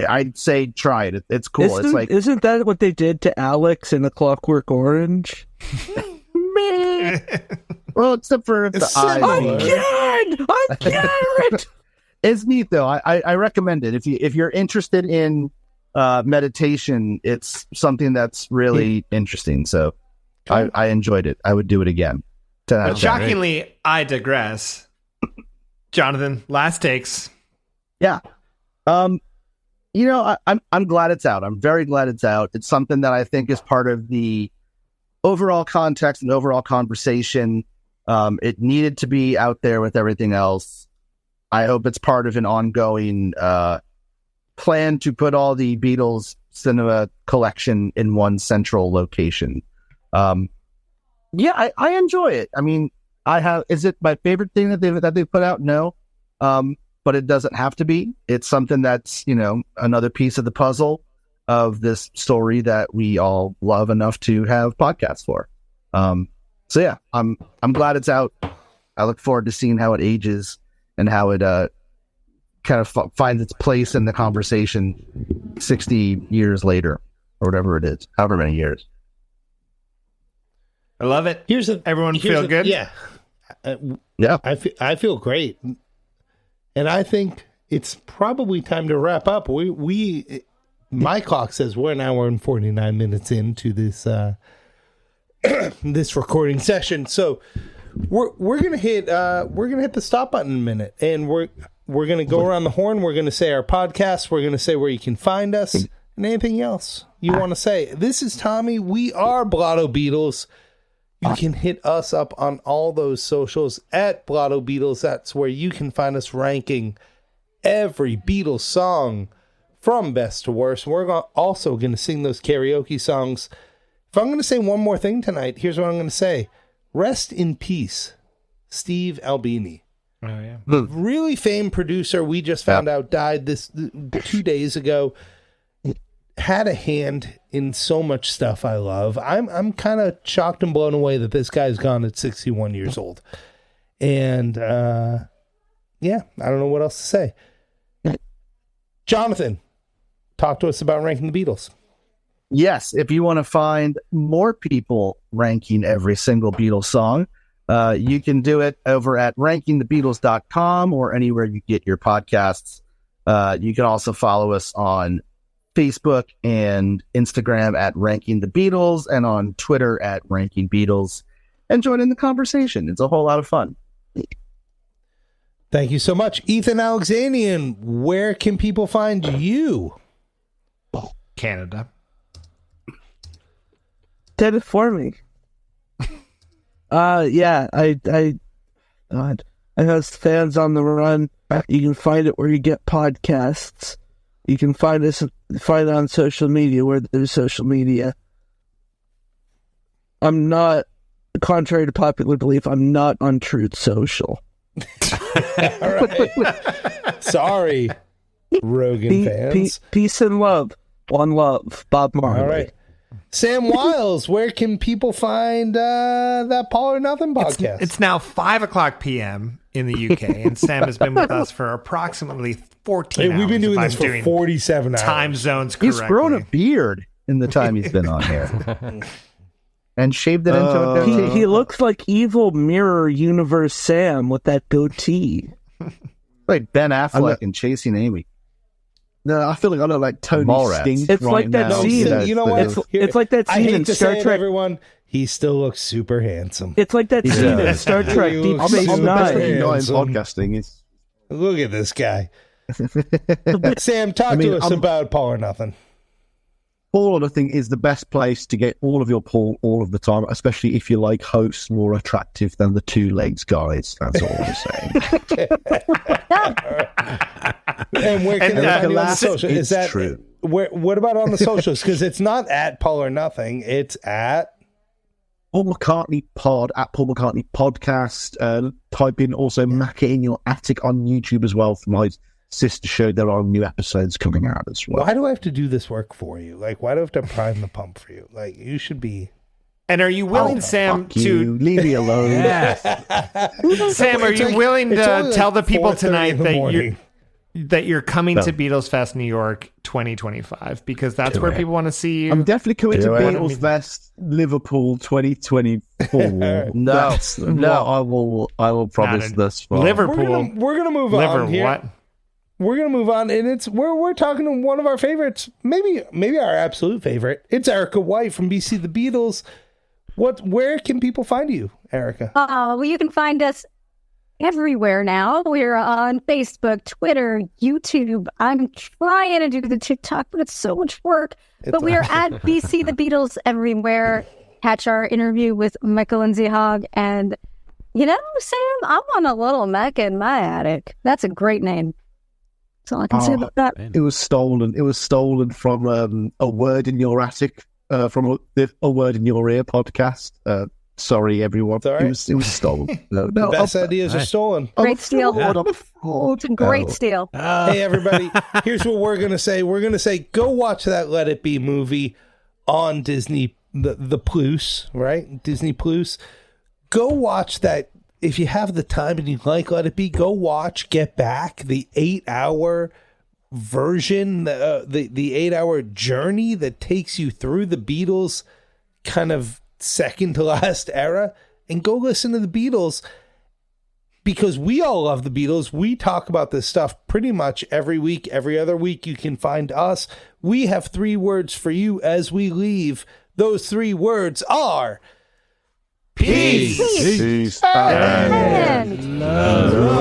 I'd say try it. It's cool. Isn't that what they did to Alex in A Clockwork Orange? Well, except for the eyes. I can't. It's neat though. I recommend it if you're interested in meditation. It's something that's really interesting. So I enjoyed it. I would do it again. But shockingly, I digress. Jonathan, last takes. Yeah. I'm glad it's out. I'm very glad it's out. It's something that I think is part of the overall context and overall conversation. It needed to be out there with everything else. I hope it's part of an ongoing plan to put all the Beatles cinema collection in one central location. I enjoy it. I mean, is it my favorite thing that they've put out? No. But it doesn't have to be. It's something that's, another piece of the puzzle of this story that we all love enough to have podcasts for. So yeah, I'm glad it's out. I look forward to seeing how it ages and how it kind of finds its place in the conversation 60 years later, or whatever it is, however many years. I love it. Everyone feel good? Yeah. Yeah. I feel great. And I think it's probably time to wrap up. My clock says we're an hour and 49 minutes into this this recording session. So we're gonna hit the stop button in a minute, and we're gonna go around the horn. We're gonna say our podcast. We're gonna say where you can find us, and anything else you want to say. This is Tommy. We are Blotto Beatles. You can hit us up on all those socials at Blotto Beatles. That's where you can find us ranking every Beatles song from best to worst. We're also going to sing those karaoke songs. If I'm going to say one more thing tonight, here's what I'm going to say. Rest in peace, Steve Albini. Oh, yeah. The really famed producer we just found out died 2 days ago. Had a hand in so much stuff I love. I'm kind of shocked and blown away that this guy's gone at 61 years old. And I don't know what else to say. Jonathan, talk to us about ranking the Beatles. Yes, if you want to find more people ranking every single Beatles song, you can do it over at rankingthebeatles.com or anywhere you get your podcasts. You can also follow us on Facebook and Instagram at Ranking the Beatles, and on Twitter at Ranking Beatles, and join in the conversation. It's a whole lot of fun. Thank you so much. Ethan Alexanian, where can people find you? Canada. Did it for me. I host Fans on the Run. You can find it where you get podcasts. You can find it on social media where there's social media. I'm not, contrary to popular belief, I'm not on Truth Social. All right. Sorry, Rogan fans. Peace and love. One love. Bob Marley. All right. Sam Wiles, where can people find that Paul or Nothing podcast? It's now 5:00 p.m. in the UK, and Sam has been with us for approximately 14 hours. We've been doing this for 47 hours. Time zones correctly. He's grown a beard in the time he's been on here. And shaved it into a goatee. He looks like evil Mirror Universe Sam with that goatee. Like Ben Affleck in Chasing Amy. No, I feel like I look like Tony Sting. It's like that scene. You know what? It's like that scene in Star Trek. Everyone, he still looks super handsome. It's like that scene in Star Trek Deep Space Nine. Podcasting. Look at this guy. Sam, talk to us about Paul or Nothing. Paul or Nothing is the best place to get all of your Paul all of the time, especially if you like hosts more attractive than the two legs guys. That's all I'm saying. And where can they find you on the social? Is that true? What about on the socials? Because it's not at Paul or Nothing. It's at Paul McCartney Pod, at Paul McCartney Podcast. Type in also Mac It in Your Attic on YouTube as well for my sister show, there are new episodes coming out as well. Why do I have to do this work for you? Like, why do I have to prime the pump for you? Like, you should be... And are you willing, Sam, to... Leave me alone. Sam, are you willing to tell the people tonight that you're coming to Beatles Fest New York 2025? Because that's where people want to see you. I'm definitely coming to Beatles Fest Liverpool 2024. No, I will promise this. Liverpool. We're gonna move on here. What? We're gonna move on, and we're talking to one of our favorites, maybe our absolute favorite. It's Erika White from BC the Beatles. Where can people find you, Erika? Well, you can find us everywhere now. We're on Facebook, Twitter, YouTube. I'm trying to do the TikTok, but it's so much work. But we are at BC the Beatles everywhere. Catch our interview with Michael Lindsay Hogg. And, Sam, I want a little Mecca in my attic. That's a great name. That's all I can say about that. It was stolen. It was stolen from A Word in Your Attic, from a Word in Your Ear podcast. Sorry, everyone. Sorry. It was stolen. The best ideas are stolen. Great steal. It's a great steal. Hey, everybody. Here's what we're going to say. We're going to say, go watch that Let It Be movie on Disney, the Plus, right? Disney Plus. Go watch that. If you have the time and you like Let It Be, go watch Get Back, the 8-hour version, the 8-hour journey that takes you through the Beatles kind of second to last era, and go listen to the Beatles, because we all love the Beatles. We talk about this stuff pretty much every week, every other week. You can find us. We have 3 words for you as we leave. Those 3 words are peace, and love.